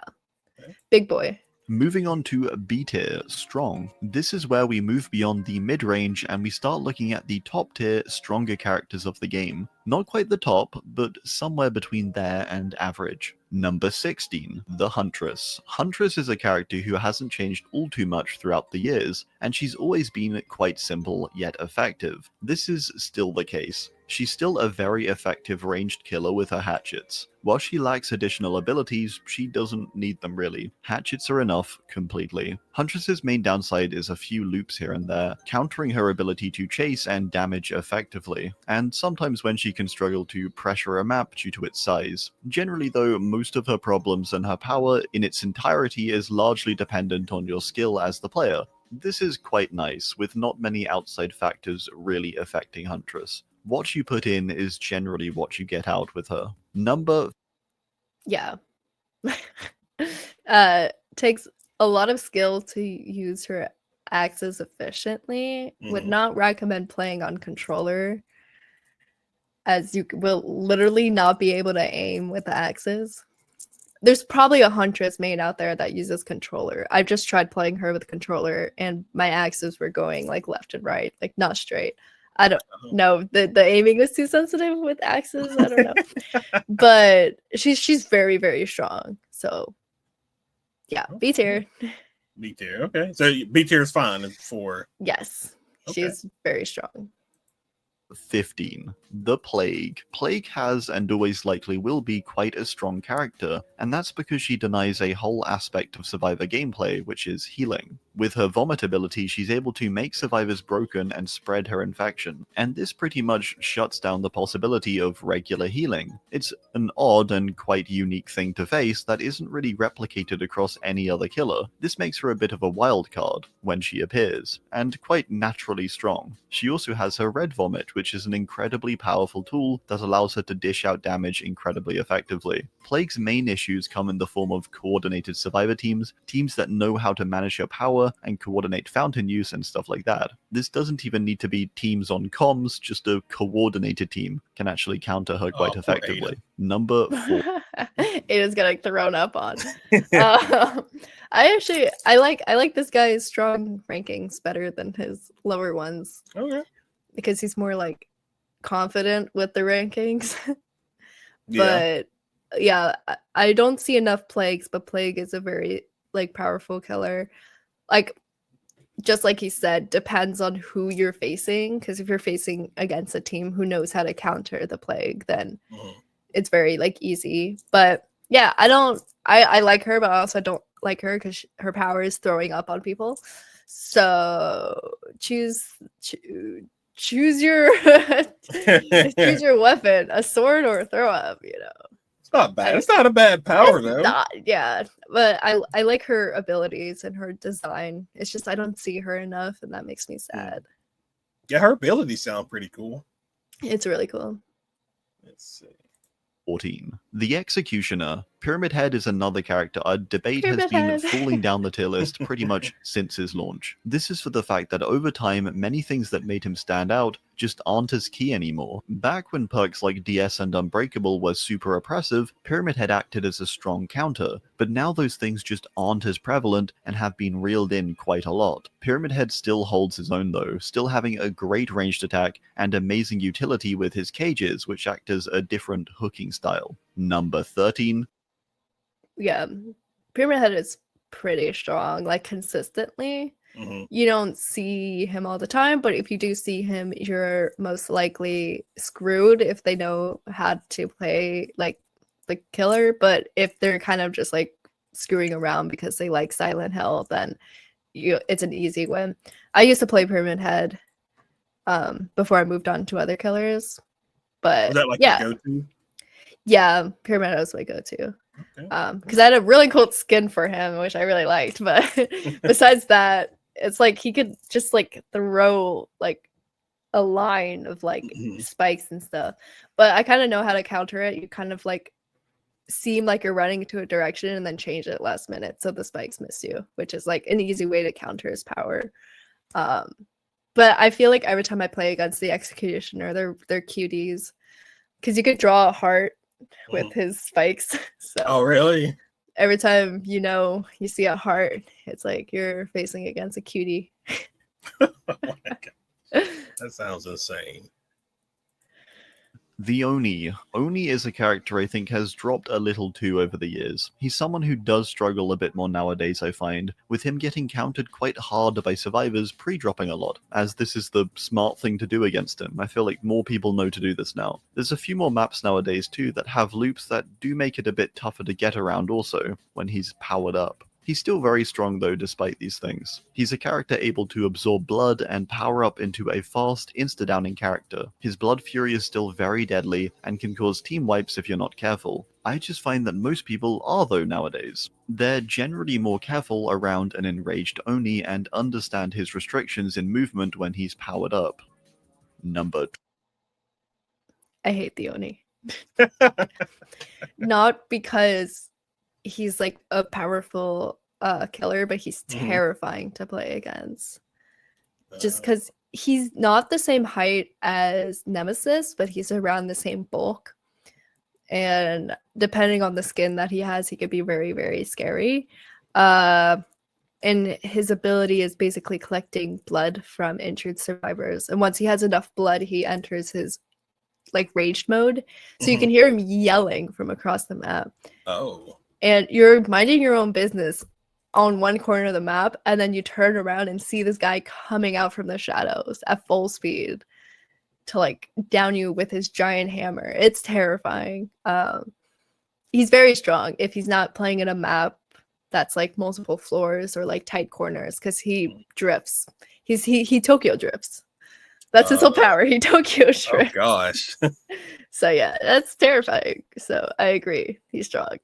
Okay. Big boy. Moving on to B tier, Strong. This is where we move beyond the mid-range and we start looking at the top tier, stronger characters of the game. Not quite the top, but somewhere between there and average. Number 16, the Huntress. Huntress is a character who hasn't changed all too much throughout the years, and she's always been quite simple yet effective. This is still the case. She's still a very effective ranged killer with her hatchets. While she lacks additional abilities, she doesn't need them really. Hatchets are enough, completely. Huntress's main downside is a few loops here and there, countering her ability to chase and damage effectively, and sometimes when she can struggle to pressure a map due to its size. Generally though, most of her problems and her power in its entirety is largely dependent on your skill as the player. This is quite nice, with not many outside factors really affecting Huntress. What you put in is generally what you get out with her. Yeah. Takes a lot of skill to use her axes efficiently. Would not recommend playing on controller, as you will literally not be able to aim with the axes. There's probably a Huntress main out there that uses controller. I've just tried playing her with controller and my axes were going, like, left and right, like, not straight. I don't know. The aiming was too sensitive with axes. I don't know. But she's very, very strong. So yeah, B tier. B tier, okay. So B tier is fine for. Yes. Okay. She's very strong. 15. The Plague. Plague has and always likely will be quite a strong character, and that's because she denies a whole aspect of Survivor gameplay, which is healing. With her vomit ability, she's able to make survivors broken and spread her infection, and this pretty much shuts down the possibility of regular healing. It's an odd and quite unique thing to face that isn't really replicated across any other killer. This makes her a bit of a wild card when she appears, and quite naturally strong. She also has her red vomit, which is an incredibly powerful tool that allows her to dish out damage incredibly effectively. Plague's main issues come in the form of coordinated survivor teams, teams that know how to manage her power power and coordinate fountain use and stuff like that. This doesn't even need to be teams on comms, just a coordinated team can actually counter her quite effectively. Number 4. Ada's getting thrown up on. I like this guy's strong rankings better than his lower ones. Okay. Because he's more like confident with the rankings. But yeah, I don't see enough plagues, but plague is a very like powerful killer. Like just like he said, depends on who you're facing, because if you're facing against a team who knows how to counter the plague, then it's very like easy. But yeah, I like her, but I also don't like her because her power is throwing up on people. So choose your choose your weapon, a sword or a throw up, you know. It's not bad. It's not a bad power though. Not, yeah, but I like her abilities and her design. It's just I don't see her enough, and that makes me sad. Yeah, her abilities sound pretty cool. It's really cool. Let's see. 14. The Executioner. Pyramid Head is another character a debate has been falling down the tier list pretty much since his launch. This is for the fact that over time, many things that made him stand out just aren't as key anymore. Back when perks like DS and Unbreakable were super oppressive, Pyramid Head acted as a strong counter, but now those things just aren't as prevalent and have been reeled in quite a lot. Pyramid Head still holds his own though, still having a great ranged attack and amazing utility with his cages, which act as a different hooking style. Number 13. Yeah, Pyramid Head is pretty strong, like consistently. You don't see him all the time, but if you do see him, you're most likely screwed if they know how to play like the killer. But if they're kind of just like screwing around because they like Silent Hill, then it's an easy win. I used to play Pyramid Head before I moved on to other killers. But was that like yeah, your go-to? Yeah, Pyramid Head was my go-to. Because I had a really cool skin for him, which I really liked. But besides that, it's like he could just like throw like a line of like spikes and stuff. But I kind of know how to counter it. You kind of like seem like you're running into a direction and then change it last minute, so the spikes miss you, which is like an easy way to counter his power. But I feel like every time I play against the Executioner, they're cuties, because you could draw a heart with his spikes. So oh really? Every time you see a heart, it's like you're facing against a cutie. Oh my God. That sounds insane. The Oni. Oni is a character I think has dropped a little too over the years. He's someone who does struggle a bit more nowadays, I find, with him getting countered quite hard by survivors pre-dropping a lot, as this is the smart thing to do against him. I feel like more people know to do this now. There's a few more maps nowadays too that have loops that do make it a bit tougher to get around also, when he's powered up. He's still very strong though despite these things. He's a character able to absorb blood and power up into a fast, insta-downing character. His Blood Fury is still very deadly and can cause team wipes if you're not careful. I just find that most people are though nowadays. They're generally more careful around an enraged Oni and understand his restrictions in movement when he's powered up. Number 2. I hate the Oni. Not because he's like a powerful killer, but he's terrifying to play against. Just because he's not the same height as Nemesis, but he's around the same bulk. And depending on the skin that he has, he could be very, very scary. And his ability is basically collecting blood from injured survivors. And once he has enough blood, he enters his like raged mode. So you can hear him yelling from across the map. Oh. And you're minding your own business on one corner of the map, and then you turn around and see this guy coming out from the shadows at full speed to like down you with his giant hammer. It's terrifying. He's very strong if he's not playing in a map that's like multiple floors or like tight corners, because he drifts. He Tokyo drifts. That's his whole power. He Tokyo drifts. Oh gosh. So yeah, that's terrifying. So I agree. He's strong.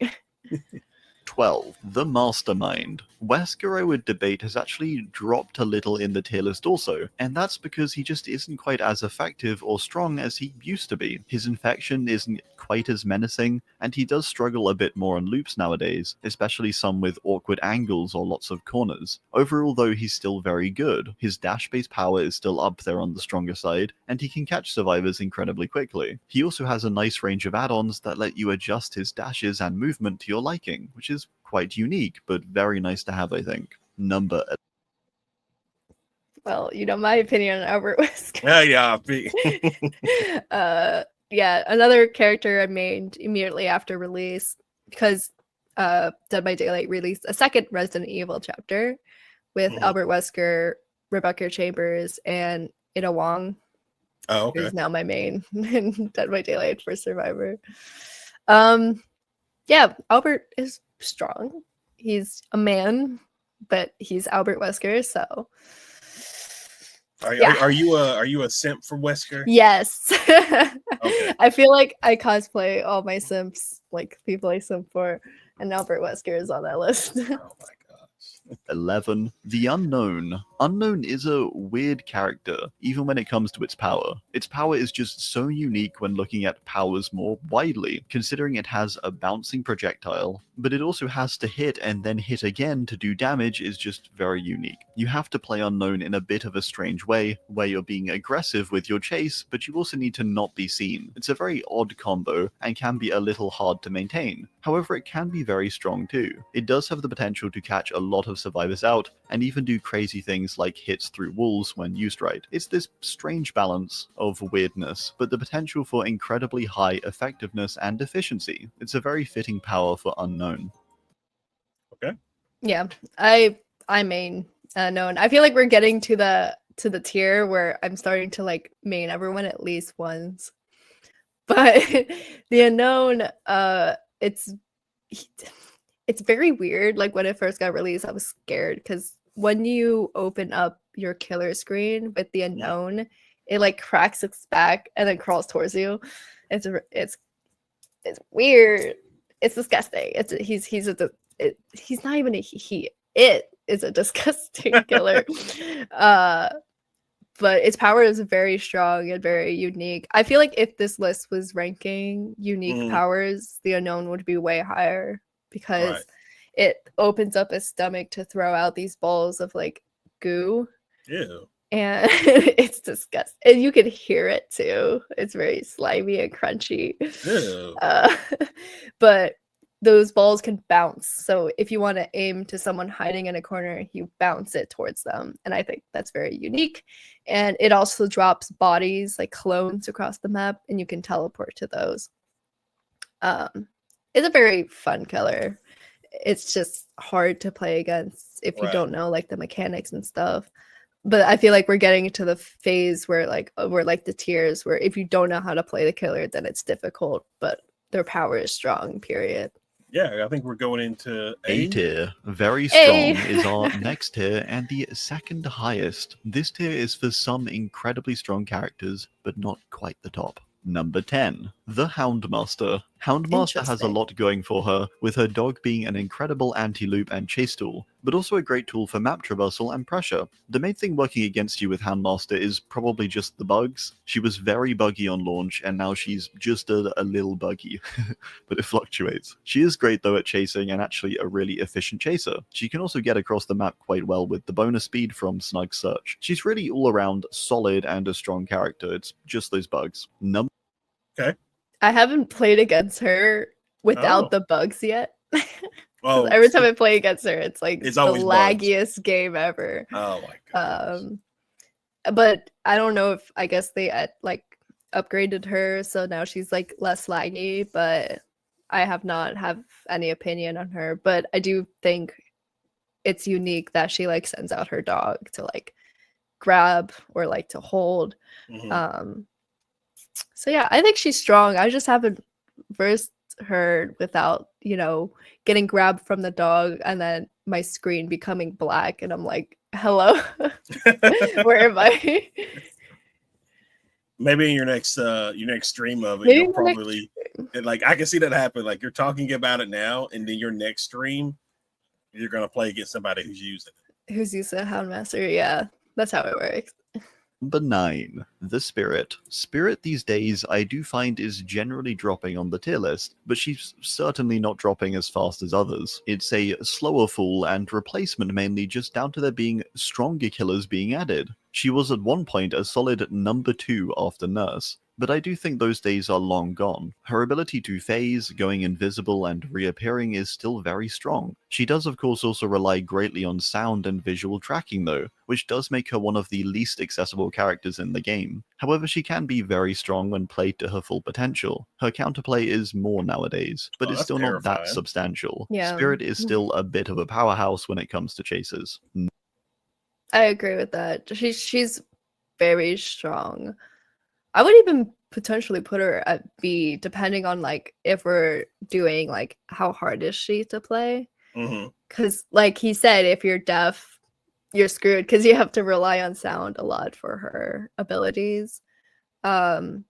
12, the Mastermind. Wesker, I would debate, has actually dropped a little in the tier list also, and that's because he just isn't quite as effective or strong as he used to be. His infection isn't quite as menacing, and he does struggle a bit more on loops nowadays, especially some with awkward angles or lots of corners. Overall though, he's still very good. His dash-based power is still up there on the stronger side, and he can catch survivors incredibly quickly. He also has a nice range of add-ons that let you adjust his dashes and movement to your liking, which is quite unique, but very nice to have, I think. Number. Well, you know my opinion on Albert Wesker. Yeah. Another character I made immediately after release, because Dead by Daylight released a second Resident Evil chapter with Albert Wesker, Rebecca Chambers, and Ida Wong. Oh, okay. Who's now my main in Dead by Daylight for Survivor. Yeah, Albert is strong. He's a man, but he's Albert Wesker, so. Are you a simp for Wesker? Yes. Okay. I feel like I cosplay all my simps, like people I simp for, and Albert Wesker is on that list. Oh my gosh. 11. The Unknown. Unknown is a weird character, even when it comes to its power. Its power is just so unique when looking at powers more widely, considering it has a bouncing projectile, but it also has to hit and then hit again to do damage is just very unique. You have to play Unknown in a bit of a strange way, where you're being aggressive with your chase, but you also need to not be seen. It's a very odd combo, and can be a little hard to maintain. However, it can be very strong too. It does have the potential to catch a lot of survivors out, and even do crazy things like hits through walls when used right. It's this strange balance of weirdness, but the potential for incredibly high effectiveness and efficiency. It's a very fitting power for Unknown. Okay. Yeah, I main Unknown. I feel like we're getting to the tier where I'm starting to like main everyone at least once. But the Unknown, it's very weird. Like when it first got released, I was scared because when you open up your killer screen with the Unknown, it like cracks its back and then crawls towards you. It's weird. It's disgusting. He's not even it is a disgusting killer. But its power is very strong and very unique. I feel like if this list was ranking unique powers, the Unknown would be way higher because it opens up his stomach to throw out these balls of like goo. Ew. And it's disgusting. And you can hear it too. It's very slimy and crunchy. Ew. But those balls can bounce. So if you want to aim to someone hiding in a corner, you bounce it towards them. And I think that's very unique. And it also drops bodies like clones across the map, and you can teleport to those. It's a very fun killer. It's just hard to play against if you don't know like the mechanics and stuff. But I feel like we're getting into the phase where the tiers where if you don't know how to play the killer, then it's difficult, but their power is strong, period. Yeah, I think we're going into A tier. Very strong is our next tier and the second highest. This tier is for some incredibly strong characters, but not quite the top. Number 10. The Houndmaster. Houndmaster has a lot going for her, with her dog being an incredible anti-loop and chase tool, but also a great tool for map traversal and pressure. The main thing working against you with Houndmaster is probably just the bugs. She was very buggy on launch, and now she's just a little buggy, but it fluctuates. She is great though at chasing, and actually a really efficient chaser. She can also get across the map quite well with the bonus speed from Snug Search. She's really all around solid and a strong character, it's just those bugs. Okay. I haven't played against her without the bugs yet. Every time I play against her, it's like the laggiest bugs. Game ever. Oh my god. But I don't know if I guess they upgraded her, so now she's like less laggy. But I have not have any opinion on her. But I do think it's unique that she like sends out her dog to like grab or like to hold. So yeah, I think she's strong. I just haven't versed her without, getting grabbed from the dog and then my screen becoming black and I'm like, hello, where am I? Maybe in your next stream of it, you'll probably And like I can see that happen. Like you're talking about it now, and then your next stream, you're gonna play against somebody who's using it. Who's used to Houndmaster? Yeah, that's how it works. Number 9, the Spirit. Spirit these days I do find is generally dropping on the tier list, but she's certainly not dropping as fast as others. It's a slower fall and replacement mainly just down to there being stronger killers being added. She was at one point a solid number 2 after Nurse, but I do think those days are long gone. Her ability to phase, going invisible, and reappearing is still very strong. She does of course also rely greatly on sound and visual tracking though, which does make her one of the least accessible characters in the game. However, she can be very strong when played to her full potential. Her counterplay is more nowadays, but it's still not that substantial. Yeah. Spirit is still a bit of a powerhouse when it comes to chases. I agree with that. She's very strong. I would even potentially put her at B, depending on like if we're doing like how hard is she to play. Because like he said, if you're deaf, you're screwed because you have to rely on sound a lot for her abilities. But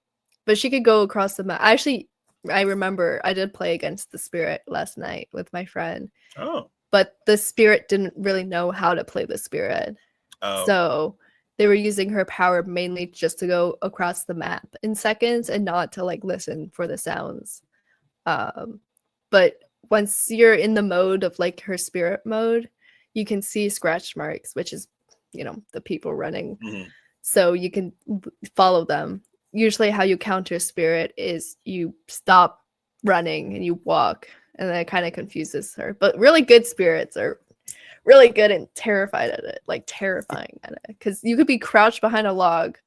she could go across the map. Actually, I remember I did play against the Spirit last night with my friend. Oh. But the Spirit didn't really know how to play the Spirit. Oh. So they were using her power mainly just to go across the map in seconds and not to like listen for the sounds. But once you're in the mode of like her Spirit mode, you can see scratch marks, which is, you know, the people running. So you can follow them. Usually how you counter Spirit is you stop running and you walk, and that kind of confuses her. But really good spirits are really good and terrified at it, like terrifying at it, because you could be crouched behind a log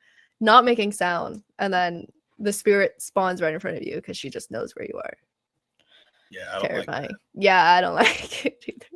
not making sound, and then the Spirit spawns right in front of you because she just knows where you are. Yeah, I don't terrifying. like that. Yeah, I don't like it either.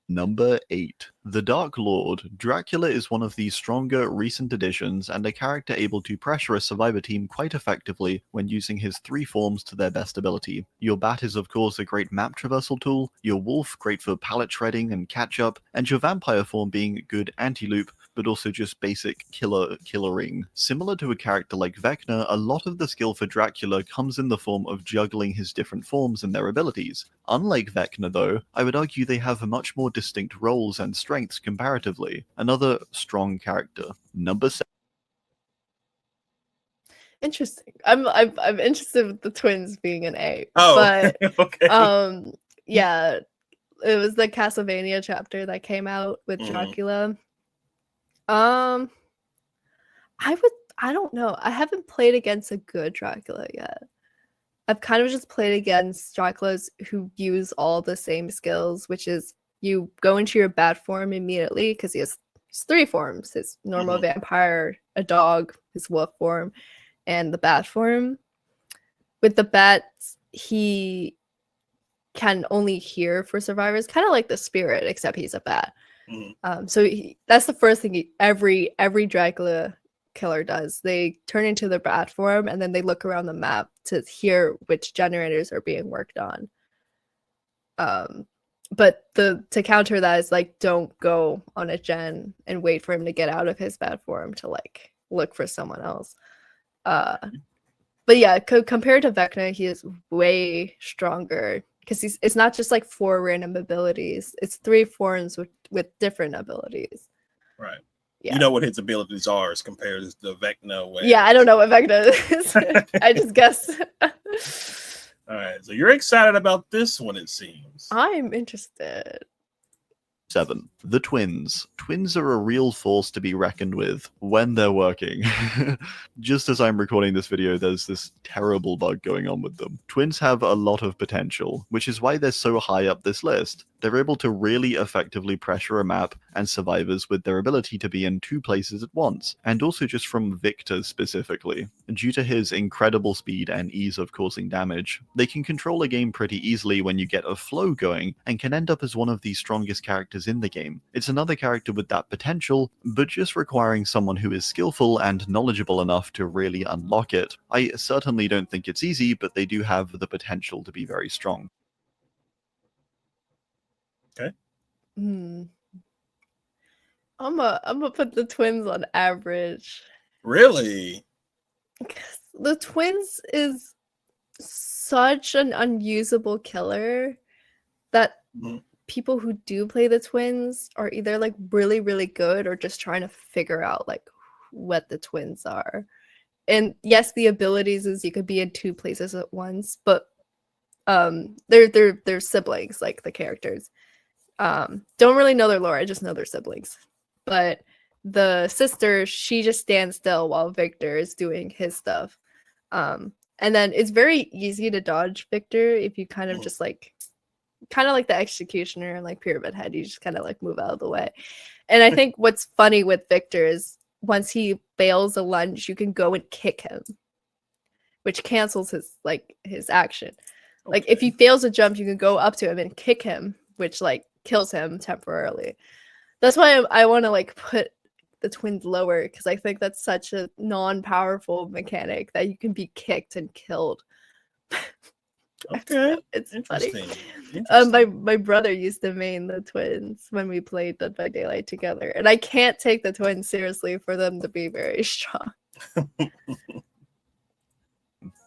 Number 8. The Dark Lord. Dracula is one of the stronger recent additions and a character able to pressure a survivor team quite effectively when using his 3 forms to their best ability. Your Bat is of course a great map traversal tool, your Wolf great for pallet shredding and catch-up, and your Vampire form being good anti-loop, but also just basic killering. Similar to a character like Vecna, a lot of the skill for Dracula comes in the form of juggling his different forms and their abilities. Unlike Vecna though, I would argue they have much more distinct roles and strengths comparatively. Another strong character. Number 7. Interesting. I'm interested with the twins being an A. Oh, but okay. yeah, it was the Castlevania chapter that came out with Dracula. I don't know. I haven't played against a good Dracula yet. I've kind of just played against Draculas who use all the same skills, which is you go into your bat form immediately because he has 3 forms: his normal vampire, a dog, his wolf form, and the bat form. With the bats, he can only hear for survivors, kind of like the Spirit, except he's a bat. So that's the first thing every Dracula killer does. They turn into their bat form and then they look around the map to hear which generators are being worked on. But to counter that is like, don't go on a gen and wait for him to get out of his bat form to like look for someone else. But yeah, compared to Vecna, he is way stronger because it's not just like 4 random abilities. It's 3 forms with different abilities. Right. Yeah. You know what his abilities are as compared to the Vecna way. Yeah, I don't know what Vecna is. I just guess. All right, so you're excited about this one, it seems. I'm interested. 7. The Twins. Twins are a real force to be reckoned with when they're working. Just as I'm recording this video, there's this terrible bug going on with them. Twins have a lot of potential, which is why they're so high up this list. They're able to really effectively pressure a map and survivors with their ability to be in 2 places at once, and also just from Victor specifically. Due to his incredible speed and ease of causing damage, they can control a game pretty easily when you get a flow going, and can end up as one of the strongest characters in the game. It's another character with that potential, but just requiring someone who is skillful and knowledgeable enough to really unlock it. I certainly don't think it's easy, but they do have the potential to be very strong. Okay. I'm gonna put the Twins on average. Really? The Twins is such an unusable killer that people who do play the twins are either like really, really good or just trying to figure out like what the twins are. And yes, the abilities is you could be in 2 places at once, but they're siblings, like the characters. Don't really know their lore, I just know they're siblings. But the sister, she just stands still while Victor is doing his stuff. And then it's very easy to dodge Victor if you kind of just like the executioner and like Pyramid Head, you just kind of like move out of the way. And I think what's funny with Victor is once he fails a lunge, you can go and kick him, which cancels his action. Okay. Like if he fails a jump, you can go up to him and kick him, which like kills him temporarily. That's why I want to like put the twins lower, because I think that's such a non-powerful mechanic that you can be kicked and killed. Okay, it's funny. My brother used to main the twins when we played Dead by Daylight together, and I can't take the twins seriously for them to be very strong.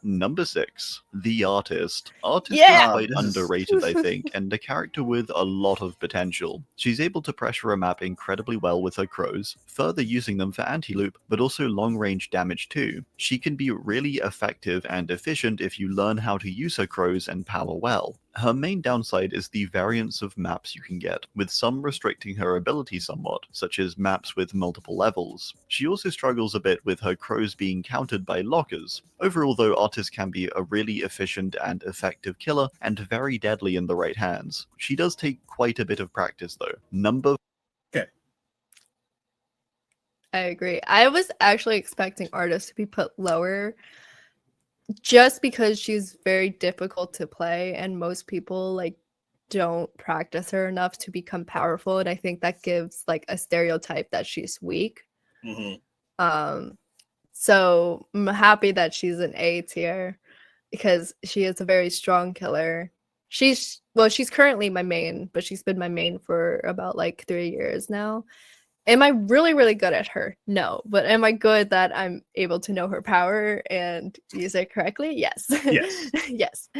Number 6, the Artist. Artist is quite underrated, I think, and a character with a lot of potential. She's able to pressure a map incredibly well with her crows, further using them for anti-loop, but also long-range damage too. She can be really effective and efficient if you learn how to use her crows and power well. Her main downside is the variance of maps you can get, with some restricting her ability somewhat, such as maps with multiple levels. She also struggles a bit with her crows being countered by lockers. Overall though, Artist can be a really efficient and effective killer, and very deadly in the right hands. She does take quite a bit of practice though. Okay. I agree. I was actually expecting Artist to be put lower, just because she's very difficult to play and most people like don't practice her enough to become powerful, and I think that gives like a stereotype that she's weak. So I'm happy that she's an A tier because she is a very strong killer. She's currently my main, but she's been my main for about like 3 years now. Am I really, really good at her? No. But am I good that I'm able to know her power and use it correctly? Yes. Yes. Yes.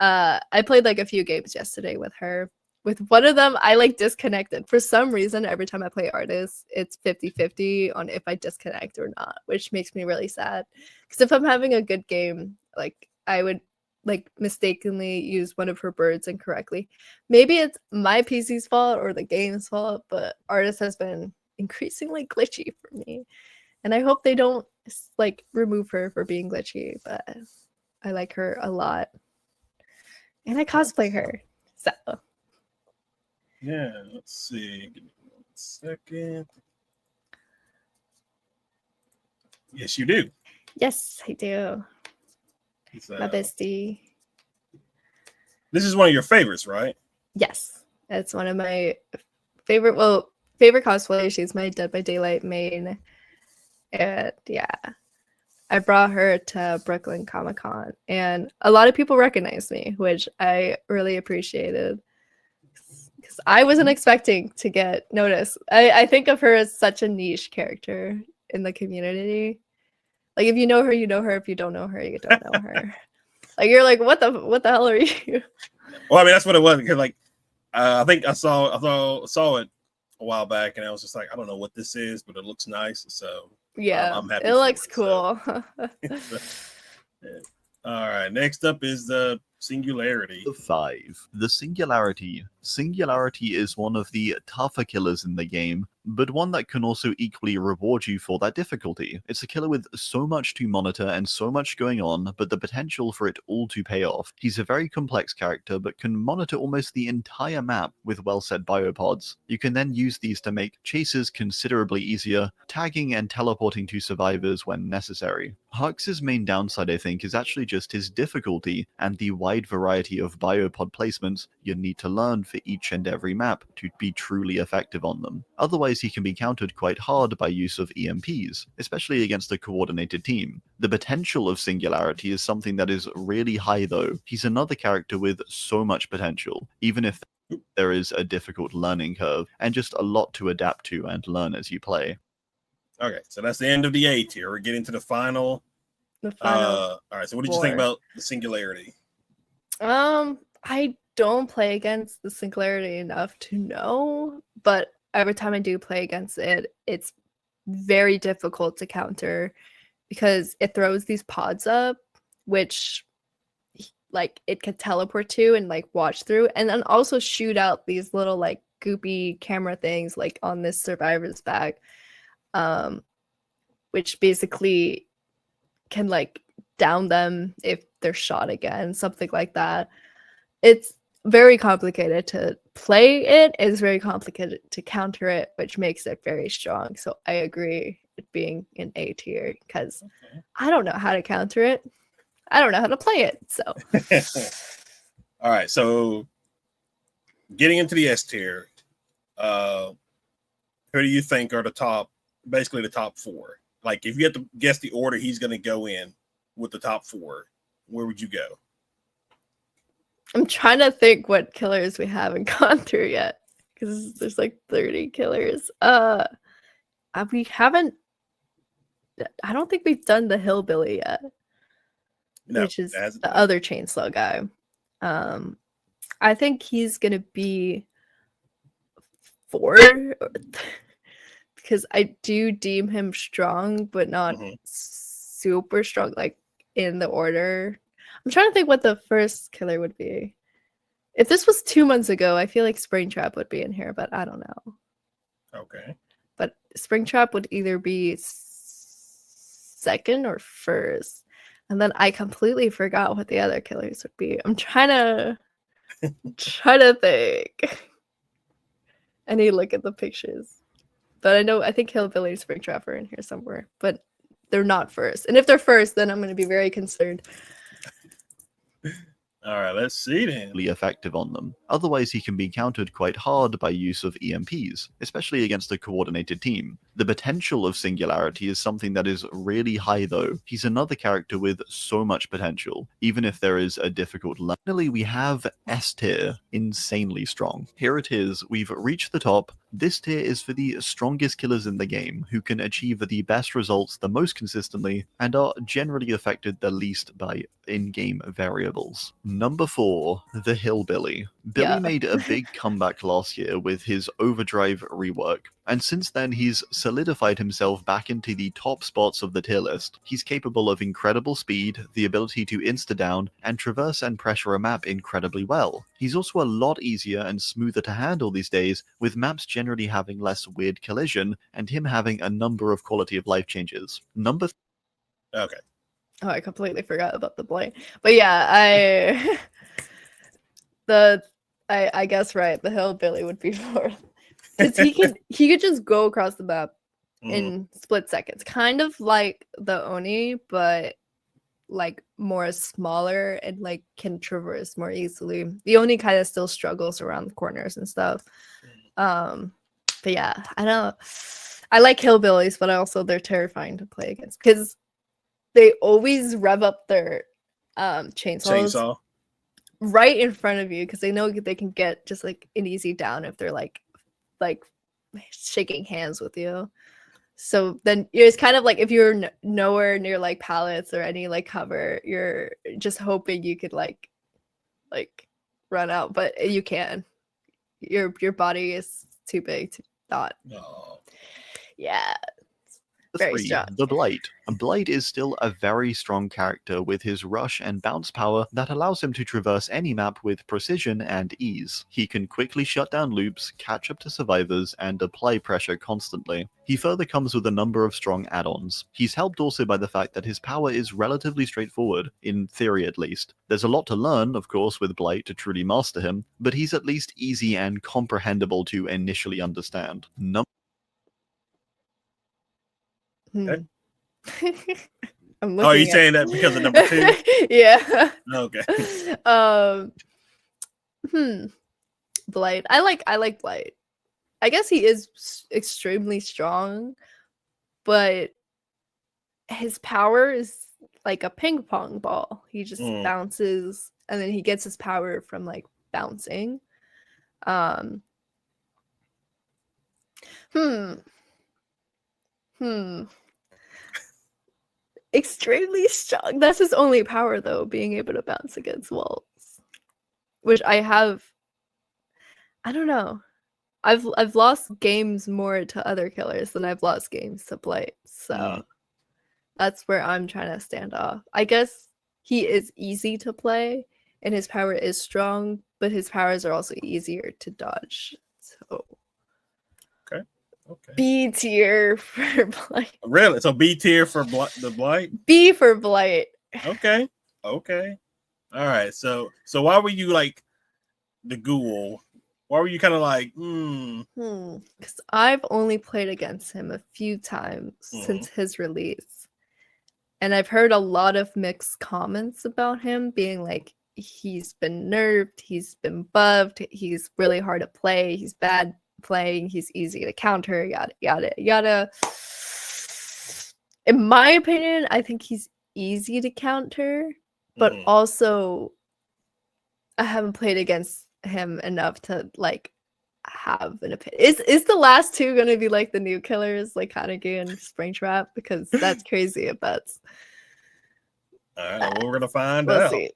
I played like a few games yesterday with her. With one of them, I like disconnected. For some reason, every time I play Artist, it's 50-50 on if I disconnect or not, which makes me really sad. Because if I'm having a good game, like I would like mistakenly use one of her birds incorrectly. Maybe it's my PC's fault or the game's fault, but Artist has been increasingly glitchy for me, and I hope they don't like remove her for being glitchy, but I like her a lot and I cosplay her, so yeah. Let's see, give me 1 second. Yes, you do. Yes, I do. My bestie. This is one of your favorites, right? Yes, it's one of my favorite cosplays. She's my Dead by Daylight main, and yeah, I brought her to Brooklyn Comic Con, and a lot of people recognized me, which I really appreciated because I wasn't expecting to get noticed. I think of her as such a niche character in the community. Like if you know her, you know her. If you don't know her, you don't know her. Like you're like, what the hell are you? Well, I mean, that's what it was. Because like, I think I saw it a while back, and I was just like, I don't know what this is, but it looks nice. So yeah, I'm happy. It looks cool. So. Yeah. All right. Next up is the Singularity. 5. The Singularity. Singularity is one of the tougher killers in the game, but one that can also equally reward you for that difficulty. It's a killer with so much to monitor and so much going on, but the potential for it all to pay off. He's a very complex character, but can monitor almost the entire map with well-set biopods. You can then use these to make chases considerably easier, tagging and teleporting to survivors when necessary. Hux's main downside, I think, is actually just his difficulty and the wide variety of biopod placements you need to learn for each and every map to be truly effective on them. Otherwise, he can be countered quite hard by use of EMPs, especially against a coordinated team. The potential of Singularity is something that is really high though. He's another character with so much potential, even if there is a difficult learning curve, and just a lot to adapt to and learn as you play. Okay, so that's the end of the A tier. We're getting to the final The final. All right. So what did you think about the Singularity? I don't play against the Singularity enough to know, but every time I do play against it, it's very difficult to counter because it throws these pods up, which like it could teleport to and like watch through, and then also shoot out these little like goopy camera things like on this survivor's back, which basically can like down them if they're shot again, something like that. It's very complicated to play it. It's very complicated to counter it, which makes it very strong. So I agree it being in A tier because I don't know how to counter it. I don't know how to play it. So all right. So getting into the S tier, who do you think are basically the top four? Like if you had to guess the order he's going to go in with the top four, where would you go? I'm trying to think what killers we haven't gone through yet because there's like 30 killers. We haven't. I don't think we've done the hillbilly yet, which is the other chainsaw guy. I think he's gonna be 4 because I do deem him strong, but not super strong, like in the order. I'm trying to think what the first killer would be. If this was 2 months ago, I feel like Springtrap would be in here, but I don't know. Okay. But Springtrap would either be second or first. And then I completely forgot what the other killers would be. I'm trying to think. I need to look at the pictures. But I think Hillbilly and Springtrap are in here somewhere. But they're not first. And if they're first, then I'm going to be very concerned. All right, let's see then. Effective on them. Otherwise, he can be countered quite hard by use of EMPs, especially against a coordinated team. The potential of Singularity is something that is really high though. He's another character with so much potential, even if there is a difficult line. Finally, we have S tier, insanely strong. Here it is, we've reached the top. This tier is for the strongest killers in the game, who can achieve the best results the most consistently, and are generally affected the least by in-game variables. Number 4, the Hillbilly. Billy made a big comeback last year with his Overdrive rework, and since then he's solidified himself back into the top spots of the tier list. He's capable of incredible speed, the ability to insta-down, and traverse and pressure a map incredibly well. He's also a lot easier and smoother to handle these days, with maps generally having less weird collision, and him having a number of quality of life changes. Okay. Oh, I completely forgot about the blight. But yeah, I guess right, the Hillbilly would be 4th. Because he could just go across the map in split seconds. Kind of like the Oni, but like more smaller and like can traverse more easily. The Oni kind of still struggles around the corners and stuff. But yeah, I like Hillbillies, but also they're terrifying to play against because they always rev up their chainsaws right in front of you because they know they can get just like an easy down if they're like shaking hands with you. So then it's kind of like if you're nowhere near like pallets or any like cover, you're just hoping you could like run out, but you can. Your body is too big to not. No. Yeah. Very strong. The Blight. Blight is still a very strong character with his rush and bounce power that allows him to traverse any map with precision and ease. He can quickly shut down loops, catch up to survivors, and apply pressure constantly. He further comes with a number of strong add-ons. He's helped also by the fact that his power is relatively straightforward, in theory at least. There's a lot to learn, of course, with Blight to truly master him, but he's at least easy and comprehensible to initially understand. Okay. I'm are you saying that because of number 2? Yeah. Okay. Blight. I like Blight. I guess he is extremely strong, but his power is like a ping pong ball. He just bounces, and then he gets his power from like bouncing. extremely strong. That's his only power, though, being able to bounce against walls. Which I have. I don't know. I've lost games more to other killers than I've lost games to Blight. So that's where I'm trying to stand off. I guess he is easy to play and his power is strong, but his powers are also easier to dodge. So okay. B tier for Blight. Really? So B tier for the Blight? B for Blight. Okay. All right. So why were you like the ghoul? Why were you kind of like, Because I've only played against him a few times since his release. And I've heard a lot of mixed comments about him being like, he's been nerfed, he's been buffed, he's really hard to play, he's bad playing, he's easy to counter, yada, yada, yada. In my opinion, I think he's easy to counter, but also I haven't played against him enough to like have an opinion. Is the last two gonna be like the new killers, like Kaneki and Springtrap? Because that's crazy if that's. All right, well, we're gonna find we'll out. See.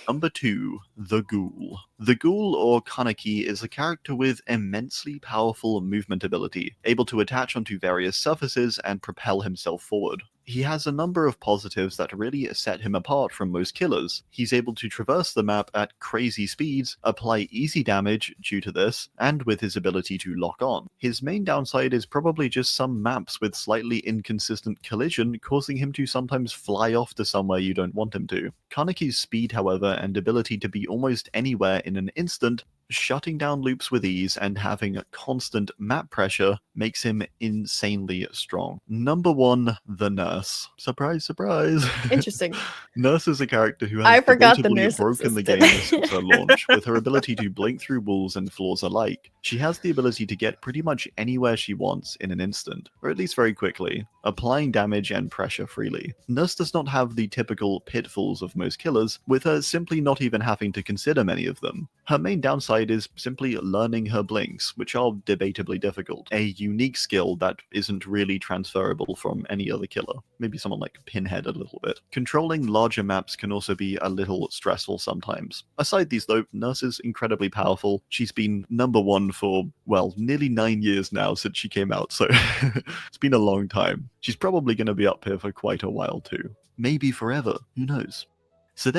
Number 2, the Ghoul. The Ghoul, or Kaneki, is a character with immensely powerful movement ability, able to attach onto various surfaces and propel himself forward. He has a number of positives that really set him apart from most killers. He's able to traverse the map at crazy speeds, apply easy damage due to this, and with his ability to lock on. His main downside is probably just some maps with slightly inconsistent collision, causing him to sometimes fly off to somewhere you don't want him to. Kaneki's speed, however, and ability to be almost anywhere in an instant, shutting down loops with ease, and having constant map pressure makes him insanely strong. Number 1, the Nurse. Surprise, surprise. Interesting. Nurse is a character who has I forgot the debatably Nurse broken the existed. game since her launch, with her ability to blink through walls and floors alike. She has the ability to get pretty much anywhere she wants in an instant, or at least very quickly, applying damage and pressure freely. Nurse does not have the typical pitfalls of most killers, with her simply not even having to consider many of them. Her main downside is simply learning her blinks, which are debatably difficult. A unique skill that isn't really transferable from any other killer. Maybe someone like Pinhead a little bit. Controlling larger maps can also be a little stressful sometimes. Aside these though, Nurse is incredibly powerful. She's been number 1 for, well, nearly 9 years now since she came out, so it's been a long time. She's probably going to be up here for quite a while too. Maybe forever, who knows? So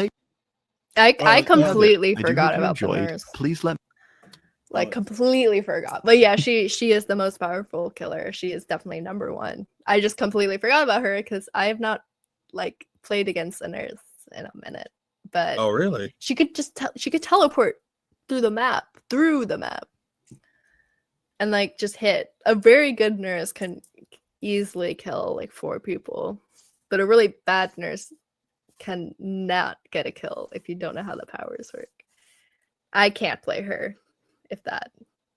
I completely I forgot about the Nurse. Please let Like completely forgot. But yeah, she is the most powerful killer. She is definitely number 1. I just completely forgot about her because I have not like played against a Nurse in a minute. But oh really? She could just she could teleport through the map. And like just hit. A very good Nurse can easily kill like 4 people. But a really bad Nurse can not get a kill if you don't know how the powers work. I can't play her, if that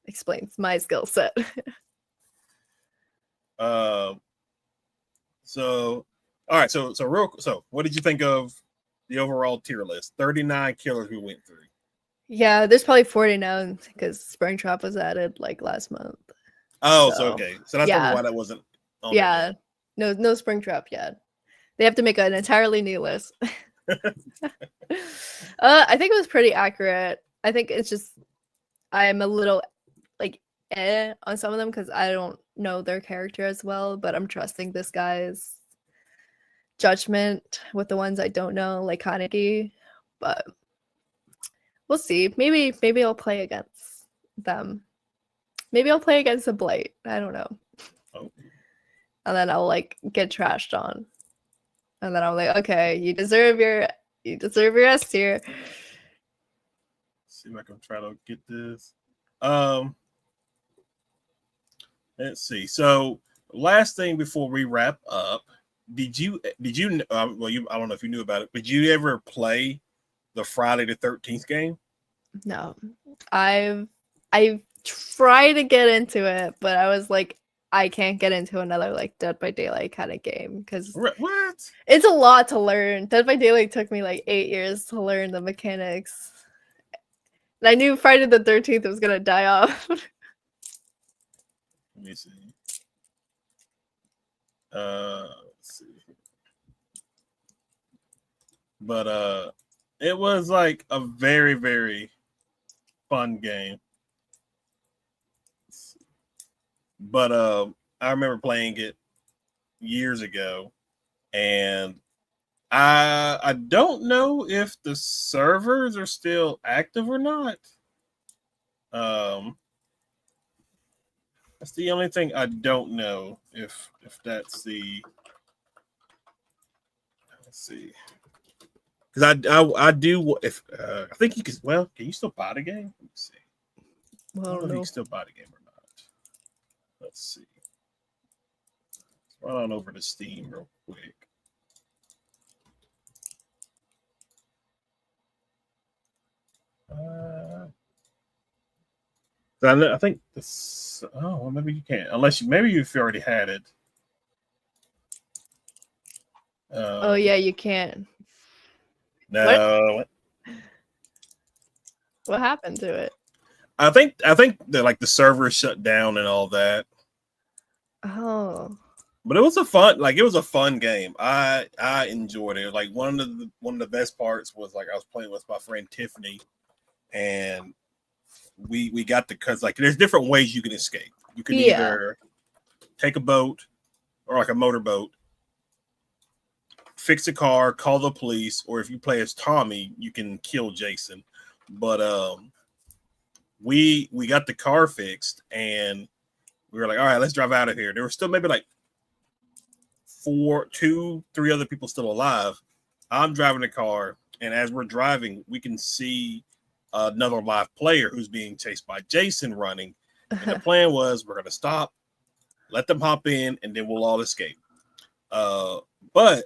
explains my skill set. So all right, so what did you think of the overall tier list? 39 killers we went through. Yeah, there's probably 40 now because Springtrap was added like last month. Oh, so okay. So that's probably why that wasn't on there. No Springtrap yet. They have to make an entirely new list. I think it was pretty accurate. I think it's just I'm a little like on some of them because I don't know their character as well, but I'm trusting this guy's judgment with the ones I don't know, like Kaneki. But we'll see. Maybe I'll play against them. Maybe I'll play against a Blight. I don't know. Oh. And then I'll like get trashed on. And then I'm like, okay, you deserve your S tier. See if I can try to get this. Let's see. So last thing before we wrap up, did you well, I don't know if you knew about it, but did you ever play the Friday the 13th game? No. I tried to get into it, but I was like, I can't get into another like Dead by Daylight kind of game because what? It's a lot to learn. Dead by Daylight took me like 8 years to learn the mechanics. And I knew Friday the 13th was gonna die off. Let me see. Let's see. But it was like a very, very fun game. But I remember playing it years ago, and I don't know if the servers are still active or not. That's the only thing I don't know if that's the. Let's see, because I do if I think you can. Well, can you still buy the game? Let me see. Well, I don't know if you can still buy the game or not. Let's see. Let's run on over to Steam real quick. I think this. Oh, well, maybe you can't, unless maybe you've already had it. Oh yeah, you can't. No. What happened to it? I think that like the server shut down and all that. Oh. But it was a fun game. I enjoyed it. Like one of the best parts was like I was playing with my friend Tiffany, and we got because like there's different ways you can escape. You can either take a boat or like a motorboat, fix a car, call the police, or if you play as Tommy, you can kill Jason. But we got the car fixed, and we were like, all right, let's drive out of here. There were still maybe like 3 other people still alive. I'm driving the car, and as we're driving, we can see another live player who's being chased by Jason running. And the plan was we're going to stop, let them hop in, and then we'll all escape. But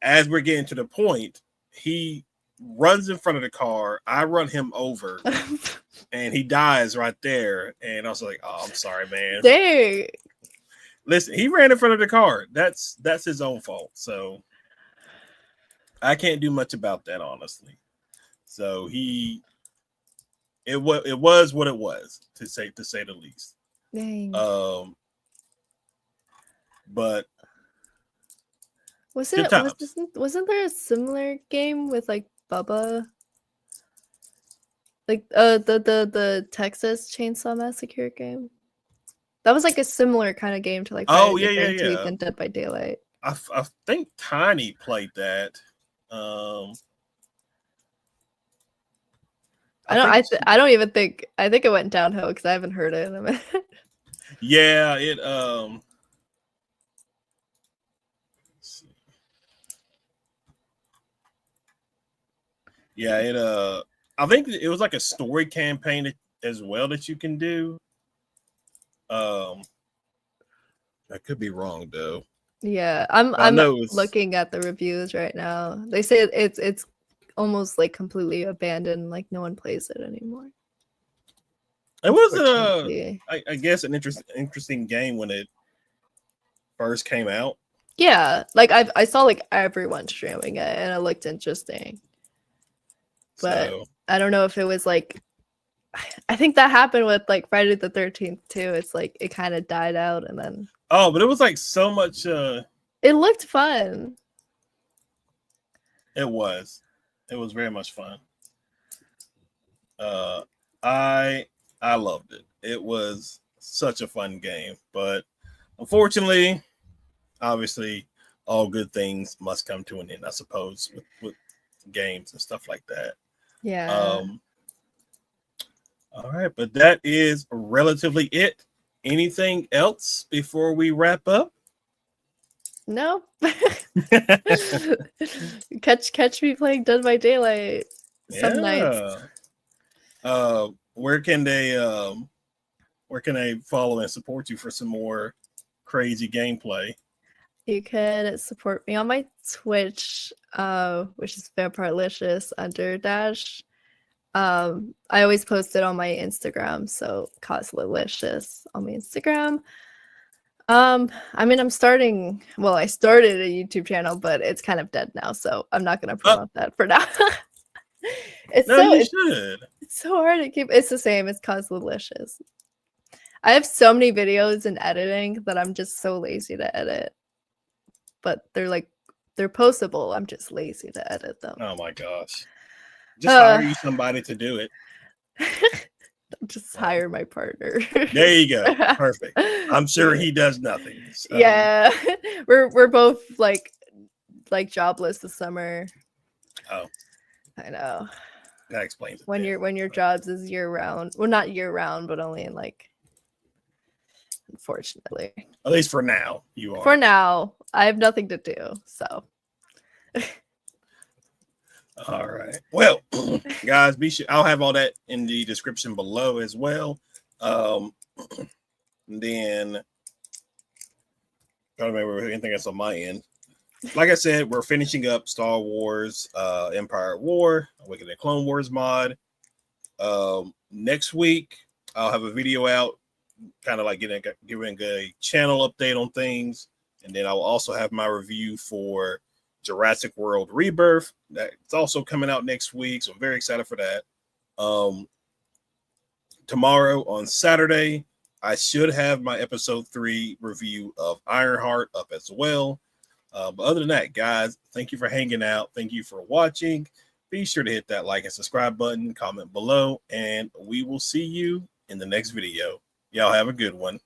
as we're getting to the point, he runs in front of the car. I run him over, and he dies right there. And I was like, "Oh, I'm sorry, man." Dang. Listen, he ran in front of the car. That's his own fault. So I can't do much about that, honestly. So it was what it was, to say the least. Dang. But wasn't there a similar game with like Bubba? Like the Texas Chainsaw Massacre game? That was like a similar kind of game to like Friday the 13th and Dead by Daylight. I think Tiny played that. I don't even think I think it went downhill because I haven't heard it in a minute. Yeah, it I think it was like a story campaign as well that you can do. I could be wrong though. Yeah, I'm looking at the reviews right now. They say it's almost like completely abandoned, like no one plays it anymore. It was I guess an interesting game when it first came out. Yeah, like I saw like everyone streaming it and it looked interesting. But I don't know if it was like I think that happened with like Friday the 13th too. It's like it kind of died out and then but it was like so much it looked fun. It was very much fun. I loved it. It was such a fun game, but unfortunately, obviously, all good things must come to an end, I suppose, with games and stuff like that. Yeah. All right, but that is relatively it. Anything else before we wrap up? No. catch me playing Dead by Daylight some nights. Where can they follow and support you for some more crazy gameplay? You can support me on my Twitch, which is Vampirelicious _. I always post it on my Instagram, so Causelicious on my Instagram. I mean, I started a YouTube channel, but it's kind of dead now, so I'm not gonna promote that for now. It's so hard to keep. It's the same as Causelicious. I have so many videos in editing that I'm just so lazy to edit. But they're like they're postable. I'm just lazy to edit them. Oh my gosh. Just hire you somebody to do it. Just hire my partner. There you go. Perfect. I'm sure he does nothing. So. Yeah. We're both like jobless this summer. Oh. I know. That explains it. When your jobs is year round. Well, not year round, but only in like, unfortunately. At least for now, you are. For now, I have nothing to do. So. All right. Well, guys, be sure I'll have all that in the description below as well. Then I don't remember anything else on my end. Like I said, we're finishing up Star Wars Empire at War, Awakening the Clone Wars mod. Next week, I'll have a video out, kind of like giving a channel update on things. And then I'll also have my review for Jurassic World Rebirth. That's also coming out next week, so I'm very excited for that. Tomorrow on Saturday, I should have my episode 3 review of Ironheart up as well. But other than that, guys, thank you for hanging out. Thank you for watching. Be sure to hit that like and subscribe button, comment below, and we will see you in the next video. Y'all have a good one.